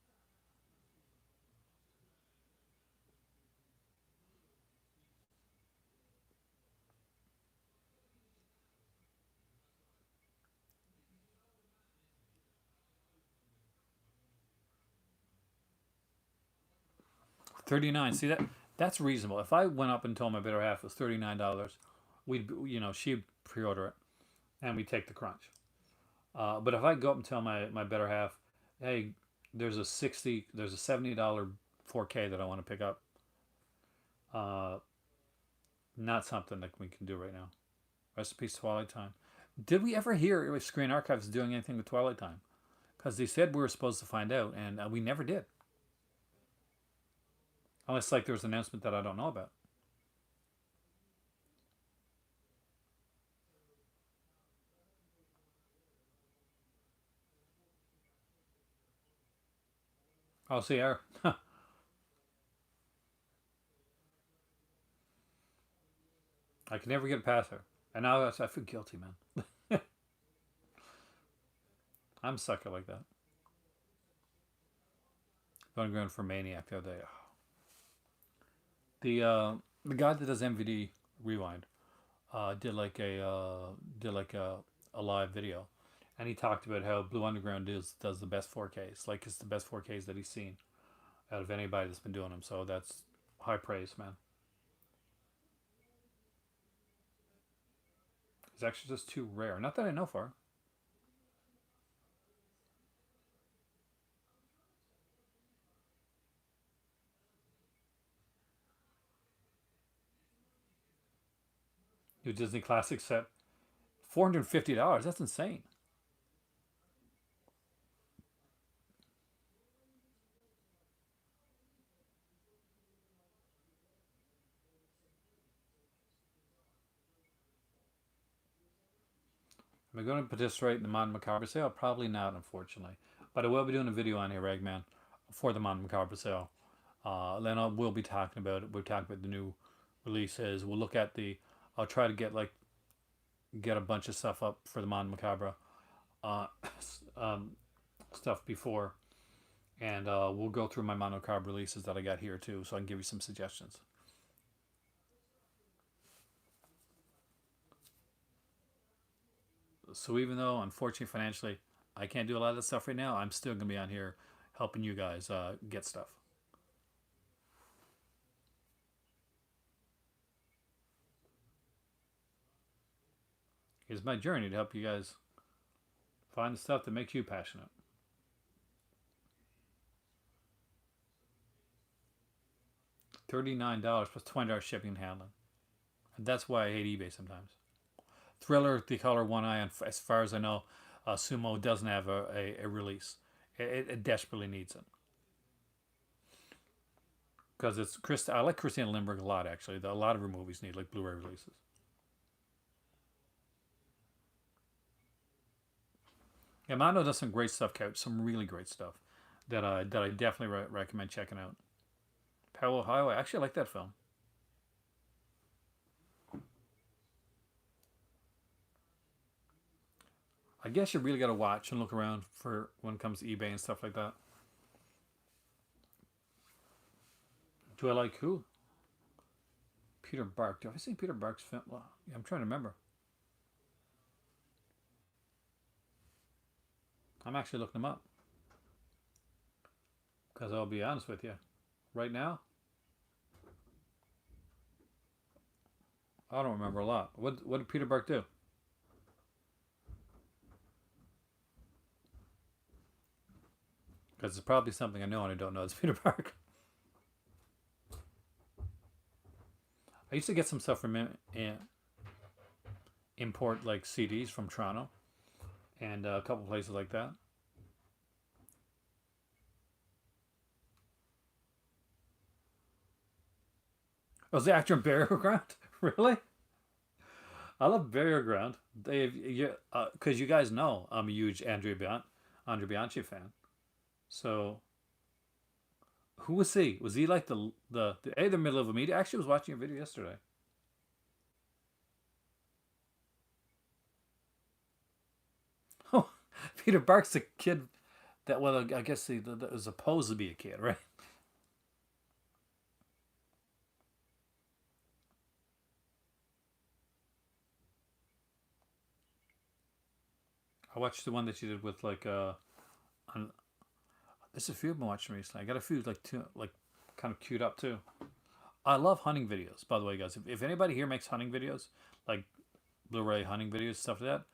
39. See that's reasonable. If I went up and told my better half it was $39, we'd she'd pre-order it and we take the crunch. But if I go up and tell my better half, hey, there's a $70 4K that I want to pick up. Uh, Not something that we can do right now. Rest in peace, Twilight Time. Did we ever hear if Screen Archives is doing anything with Twilight Time? Because they said we were supposed to find out, and we never did. Unless like there was an announcement that I don't know about. Oh, see, I could never get past her, and now I feel guilty, man. I'm a sucker like that. Going going for Maniac the other day. The guy that does MVD Rewind did like a live video, and he talked about how Blue Underground does the best 4Ks. Like it's the best 4Ks that he's seen out of anybody that's been doing them. So that's high praise, man. It's actually just too rare. Not that I know for. New Disney Classic set, $450. That's insane. Am I going to participate in the Mon Macabre sale? Probably not, unfortunately. But I will be doing a video on here, Ragman, for the Mon Macabre sale. Then we'll be talking about it. We'll talk about the new releases. We'll look at the. I'll try to get a bunch of stuff up for the Mon Macabre uh, um, stuff before, and we'll go through my Mon Macabre releases that I got here too, so I can give you some suggestions. So even though, unfortunately, financially, I can't do a lot of this stuff right now, I'm still gonna be on here helping you guys get stuff. It's my journey to help you guys find the stuff that makes you passionate. $39 plus $20 shipping and handling. And that's why I hate eBay sometimes. Thriller, The Color One Eye, and as far as I know, Sumo doesn't have a release. It desperately needs it. Because it's Chris. I like Christina Lindbergh a lot, actually. A lot of her movies need like Blu-ray releases. Yeah, Mano does some great stuff, Couch. Some really great stuff that I definitely recommend checking out. Parallel Highway. I actually like that film. I guess you really got to watch and look around for when it comes to eBay and stuff like that. Do I like who? Peter Bark. Do I see Peter Bark's film? Well, yeah, I'm trying to remember. I'm actually looking them up because I'll be honest with you. Right now, I don't remember a lot. What did Peter Bark do? Because it's probably something I know and I don't know. It's Peter Bark. I used to get some stuff from import like CDs from Toronto and a couple places like that. Was the actor in Burial Ground? Really? I love Burial Ground. They, because you guys know I'm a huge Andre Bianchi fan. So who was he? Was he like the middle of a media? Actually, I was watching a video yesterday. Oh, Peter Bark's the kid that well, I guess he that was supposed to be a kid, right? I watched the one that you did with on, there's a few of them watching recently. I got a few like two like kind of queued up too. I love hunting videos, by the way, guys. If anybody here makes hunting videos, like Blu-ray hunting videos, stuff like that,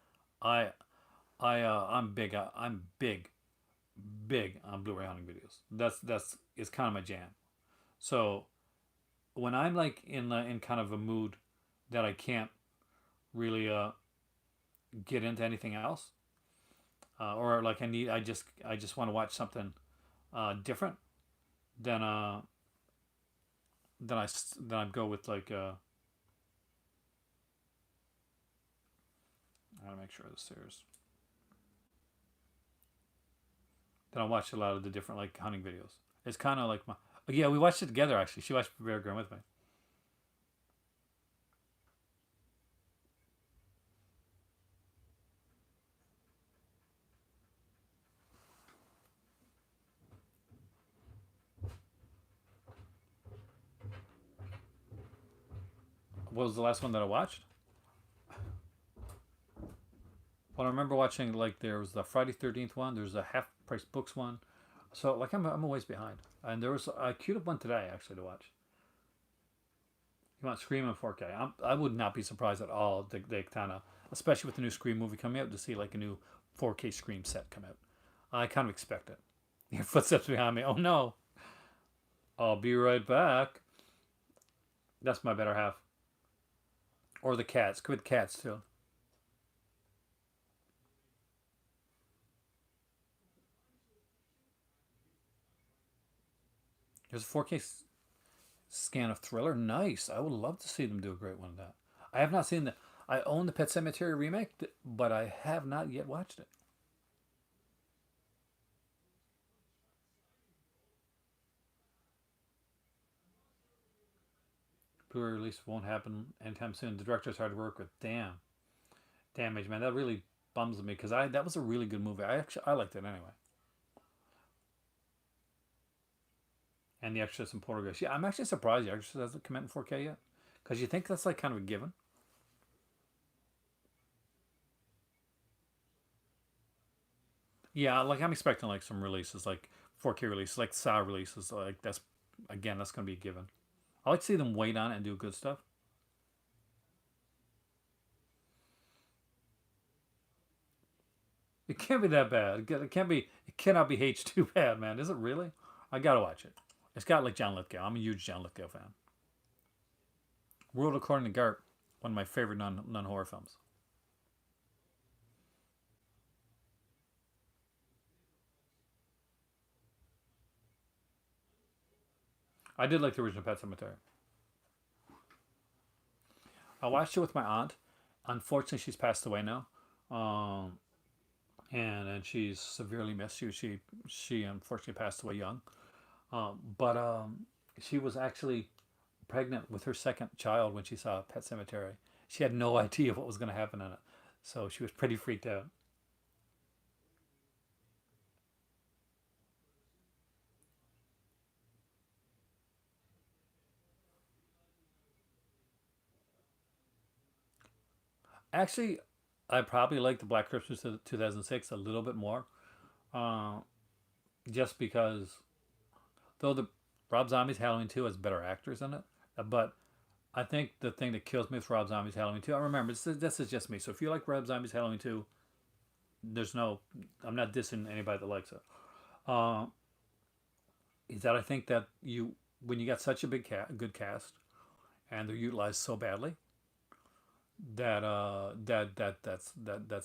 I I'm big. I'm big on Blu-ray hunting videos. That's is kind of my jam. So when I'm like in kind of a mood that I can't really get into anything else, or like I just want to watch something different, then then I go with I gotta make sure the stairs. Then I watch a lot of the different like hunting videos. It's kind of like my yeah. We watched it together actually. She watched Bear Grylls with me. What was the last one that I watched? Well, I remember watching like there was the Friday 13th one. There's a half price books one. So like I'm a ways behind. And there was I queued up one today actually to watch. You want Scream in 4K? I would not be surprised at all. They kind of, especially with the new Scream movie coming out, to see like a new 4K Scream set come out. I kind of expect it. Your footsteps behind me. Oh no! I'll be right back. That's my better half. Or the cats. Good cats too. There's a 4K scan of Thriller. Nice. I would love to see them do a great one of that. I have not seen the. I own the Pet Cemetery remake, but I have not yet watched it. Blu-ray release won't happen anytime soon. The director's hard to work with. Damn, damage, man. That really bums me because I that was a really good movie. I liked it anyway. And The Exorcist in Portuguese. Yeah, I'm actually surprised The Exorcist hasn't come out in 4K yet, because you think that's like kind of a given. Yeah, like I'm expecting like some releases, like 4K releases, like Saw releases. Like that's again, that's gonna be a given. I like to see them wait on it and do good stuff. It can't be that bad. It can't be. It cannot be H too bad, man. Is it really? I gotta watch it. It's got like John Lithgow. I'm a huge John Lithgow fan. World According to Garp, one of my favorite non horror films. I did like the original Pet Cemetery. I watched it with my aunt. Unfortunately, she's passed away now, um, and she's severely missed. She unfortunately passed away young. But she was actually pregnant with her second child when she saw Pet Cemetery. She had no idea what was going to happen in it, so she was pretty freaked out. Actually, I probably like the Black Christmas of 2006 a little bit more, uh, just because though the Rob Zombie's Halloween 2 has better actors in it, but I think the thing that kills me with Rob Zombie's Halloween 2, I remember this is just me. So if you like Rob Zombie's Halloween 2, there's no, I'm not dissing anybody that likes it. Uh, is that I think that you when you got such a good cast and they're utilized so badly that's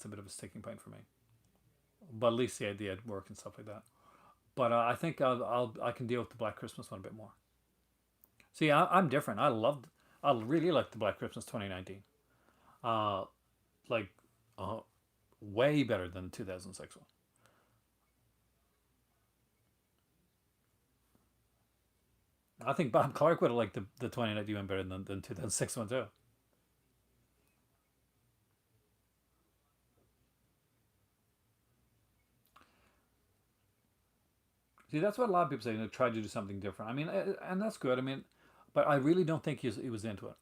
a bit of a sticking point for me. But at least the idea would work and stuff like that. But I think I can deal with the Black Christmas one a bit more. See, I'm different. I really like the Black Christmas 2019. Uh, like, uh, way better than 2006 one. I think Bob Clark would have liked the 2019 one better than 2006 one too. See, that's what a lot of people say. Try to do something different. I mean, and that's good. I mean, but I really don't think he was into it.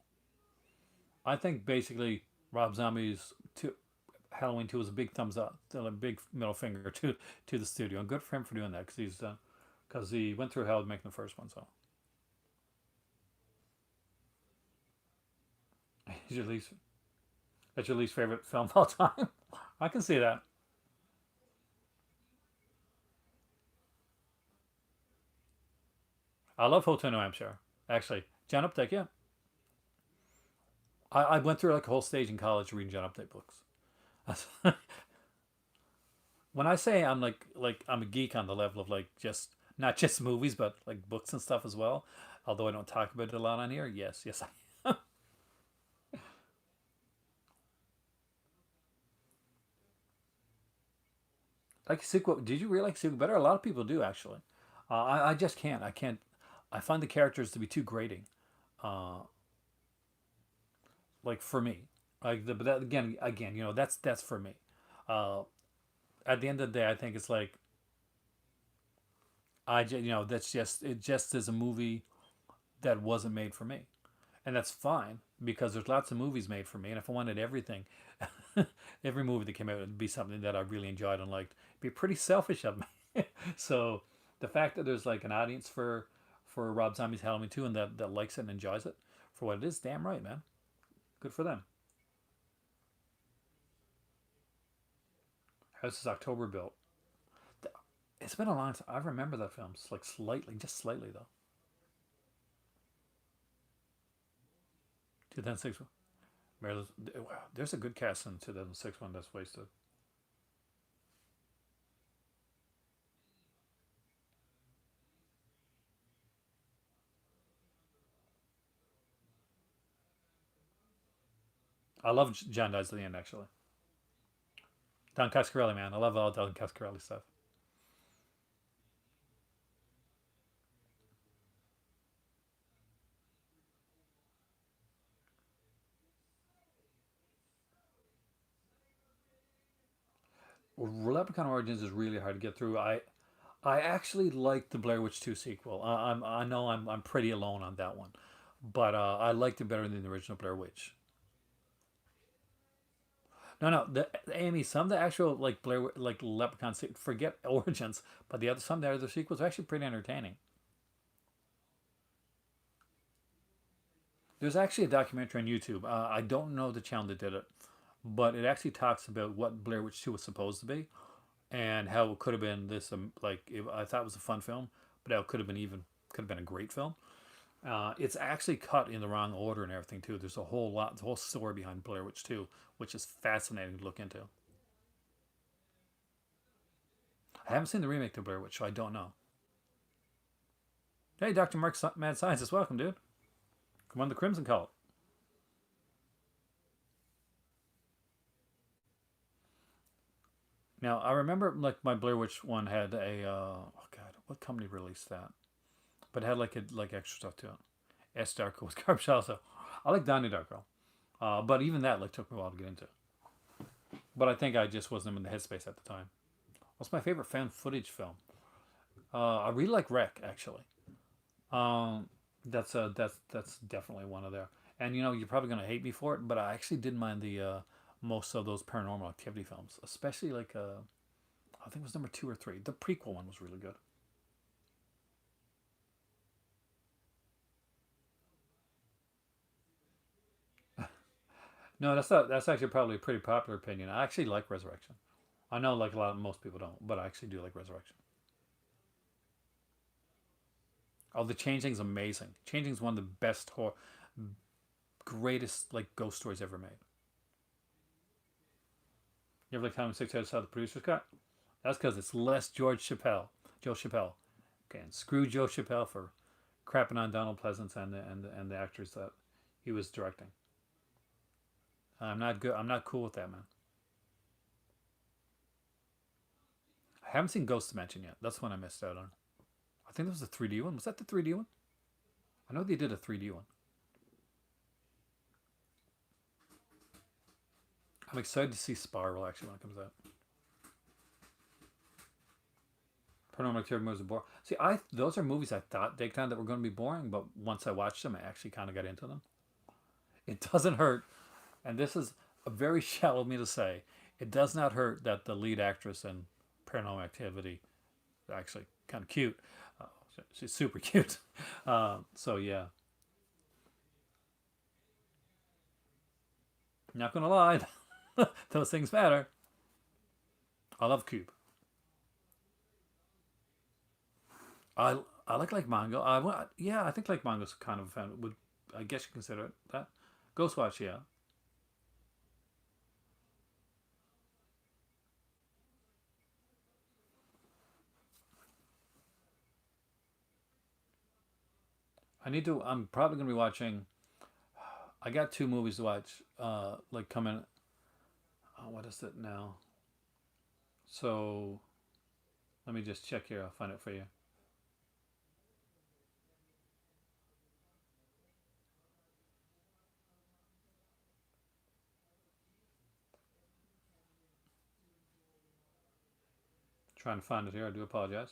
I think basically Rob Zombie's Halloween 2 was a big thumbs up, a big middle finger to the studio, and good for him for doing that because he went through hell making the first one. So he's your least that's your least favorite film of all time. I can see that. I love Hotel New Hampshire. Actually, John Updike, yeah. I went through like a whole stage in college reading John Updike books. When I say I'm I'm a geek on the level of like just not just movies but like books and stuff as well. Although I don't talk about it a lot on here. Yes, yes. Like sequel. Did you really like sequel better? A lot of people do actually. I just can't. I can't. I find the characters to be too grating. Uh, like for me, but that, again, that's for me. Uh, at the end of the day, I think it's like that's just it. Just is a movie that wasn't made for me, and that's fine because there's lots of movies made for me. And if I wanted everything, every movie that came out would be something that I really enjoyed and liked. It'd be pretty selfish of me. So the fact that there's like an audience for Rob Zombie's Halloween 2 and that likes it and enjoys it for what it is, damn right, man. Good for them. House is October built. It's been a long time. I remember that film, like slightly, just slightly though. 2006. Wow, there's a good cast in 2006 one that's wasted. I love John dies at the end actually. Don Coscarelli, man, I love all Don Coscarelli stuff. Leprechaun Origins is really hard to get through. I actually like the Blair Witch 2 sequel. I know I'm pretty alone on that one, but I liked it better than the original Blair Witch. No, no, the Amy, some of the actual like like Leprechaun, forget Origins, but the other some of the other sequels are actually pretty entertaining. There's actually a documentary on YouTube. I don't know the channel that did it, but it actually talks about what Blair Witch 2 was supposed to be and how it could have been this I thought it was a fun film, but how it could have been a great film. It's actually cut in the wrong order and everything too. There's a whole lot, the whole story behind Blair Witch 2, which is fascinating to look into. I haven't seen the remake to Blair Witch, so I don't know. Hey, Dr. Mark Mad Scientist, welcome, dude. Come on, the Crimson Cult. Now I remember like my Blair Witch one had a oh god, what company released that? But it had like extra stuff to it. S Darko was garbage also. I like Donnie Darko, but even that like took me a while to get into. But I think I just wasn't in the headspace at the time. What's my favorite found footage film? I really like Wreck actually. Um, that's definitely one of there. And you know you're probably gonna hate me for it, but I actually didn't mind the most of those Paranormal Activity films, especially like I think it was number two or three. The prequel one was really good. No, that's not. That's actually probably a pretty popular opinion. I actually like Resurrection. I know like a lot most people don't, but I actually do like Resurrection. Oh, the Changing's amazing. Changing's one of the best horror, greatest like ghost stories ever made. You ever like Time and Six Outside the producer's cut? That's because it's less Joe Chappelle. Okay, and screw Joe Chappelle for crapping on Donald Pleasance and the actors that he was directing. I'm not good. I'm not cool with that, man. I haven't seen Ghost Dimension yet. That's one I missed out on. I think that was the 3D one. Was that the 3D one? I know they did a 3D one. I'm excited to see Spiral actually when it comes out. Paranormal Activity movies are boring. See, I those are movies I thought Big Time that were going to be boring, but once I watched them, I actually kind of got into them. It doesn't hurt, and this is a very shallow of me to say. It does not hurt that the lead actress in Paranormal Activity is actually kind of cute. Uh, she's super cute. So yeah, not gonna lie, those things matter. I love Cube. I I like Mango. Yeah, I think like Mango's kind of a fan. Would I guess you consider it that? Ghostwatch, yeah. I need to. I'm probably gonna be watching. I got two movies to watch. Like coming. What is it now? So let me just check here. I'll find it for you. Trying to find it here. I do apologize.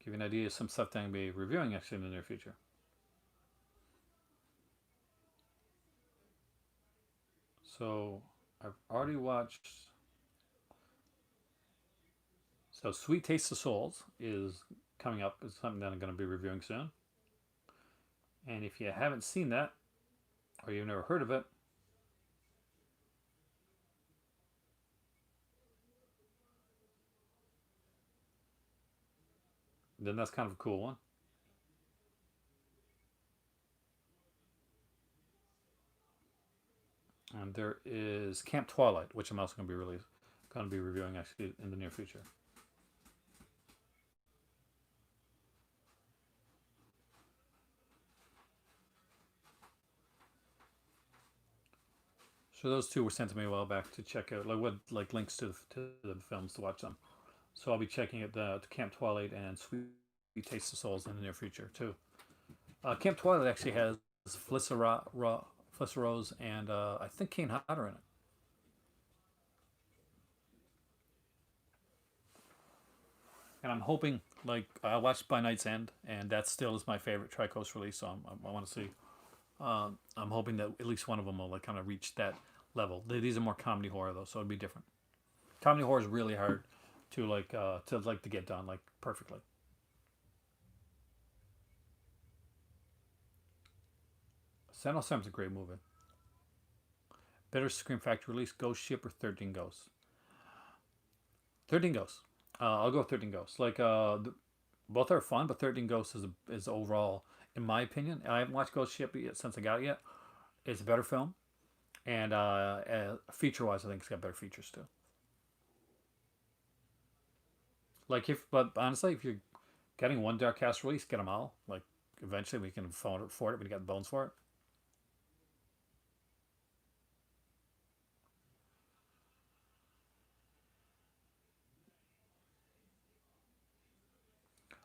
Give you an idea of some stuff that I'm gonna be reviewing actually in the near future. So I've already watched. So Sweet Taste of Souls is coming up. It's something that I'm going to be reviewing soon. And if you haven't seen that or you've never heard of it, then that's kind of a cool one. And there is Camp Twilight, which I'm also going to be reviewing actually in the near future. So those two were sent to me a while back to check out, like what like links to the films to watch them. So I'll be checking it to Camp Twilight and Sweet Taste of Souls in the near future too. Camp Twilight actually has Felissa Rose and I think Kane Hodder in it. And I'm hoping, like, I watched By Night's End, and that still is my favorite Tricoast release. So I want to see. I'm hoping that at least one of them will like kind of reach that level. These are more comedy horror though, so it'd be different. Comedy horror is really hard to get done like perfectly. San Sam's a great movie. Better Scream Factory release: Ghost Ship or 13 Ghosts? 13 Ghosts. I'll go with 13 Ghosts. Both are fun, but 13 Ghosts is overall, in my opinion. I haven't watched Ghost Ship yet since I got it yet. It's a better film, and feature wise, I think it's got better features too. But honestly, if you're getting one Dark Cast release, get them all. Like, eventually we can afford it. We got the bones for it.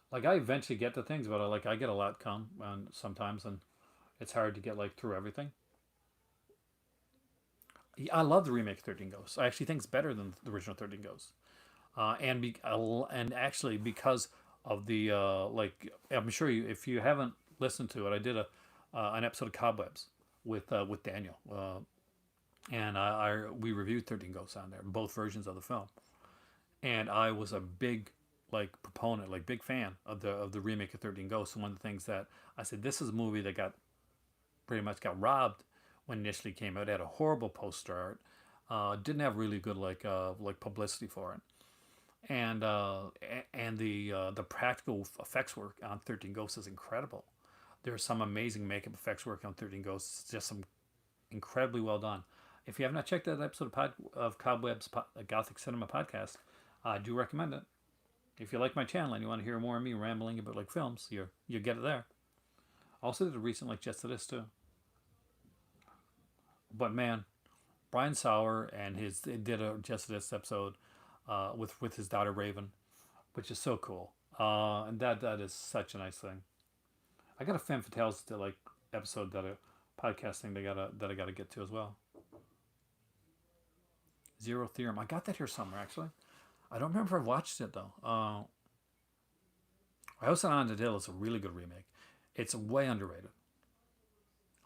Like, I eventually get to things, but I get a lot come and sometimes, and it's hard to get like through everything. Yeah, I love the remake of 13 Ghosts. I actually think it's better than the original 13 Ghosts. And actually because of the I'm sure if you haven't listened to it, I did an episode of Cobwebs with Daniel, and we reviewed 13 Ghosts on there, both versions of the film, and I was a big like proponent, like big fan of the remake of 13 Ghosts. And one of the things that I said, this is a movie that got pretty much got robbed when it initially came out. It had a horrible poster art, didn't have really good like publicity for it, and the practical effects work on 13 Ghosts is incredible. There's some amazing makeup effects work on 13 Ghosts. It's just some incredibly well done. If you have not checked that episode of Cobwebs Gothic Cinema podcast, I do recommend it. If you like my channel and you want to hear more of me rambling about like films, you get it there. Also did a recent like just to this too. But man, Brian Sauer and his did a just this episode with his daughter Raven, which is so cool. And that is such a nice thing. I got a fan fatales to like episode that a podcast thing that I gotta get to as well. Zero Theorem. I got that here somewhere actually. I don't remember if I watched it though. House on the Hill is a really good remake. It's way underrated.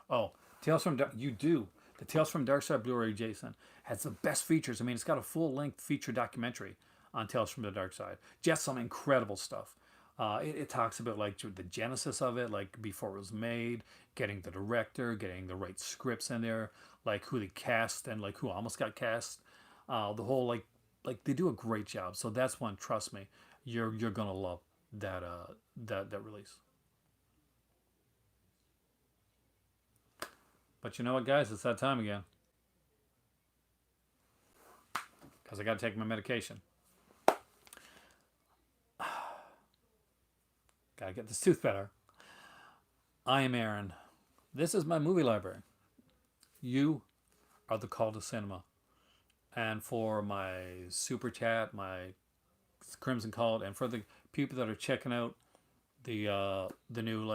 Oh, you do the Tales from Dark Side Blu-ray. Jason has the best features. I mean, it's got a full-length feature documentary on Tales from the Dark Side. Just some incredible stuff. It talks about like the genesis of it, like before it was made, getting the director, getting the right scripts in there, like who they cast and like who almost got cast. The whole like they do a great job. So that's one. Trust me, you're gonna love that release. But you know what, guys? It's that time again because I got to take my medication. Gotta get this tooth better. I am Aaron. This is my movie library. You are the call to cinema. And for my super chat, my Crimson Cult, and for the people that are checking out the new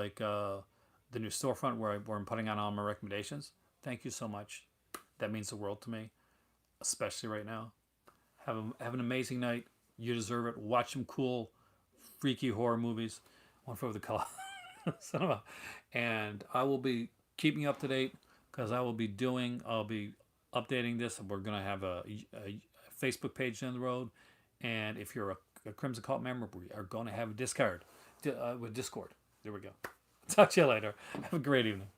the new storefront where I'm putting on all my recommendations, thank you so much. That means the world to me, especially right now. Have an amazing night. You deserve it. Watch some cool, freaky horror movies. One for the color cinema, and I will be keeping you up to date because I'll be updating this. We're gonna have a Facebook page down the road, and if you're a Crimson Cult member, we are gonna have a Discord with Discord. There we go. Talk to you later. Have a great evening.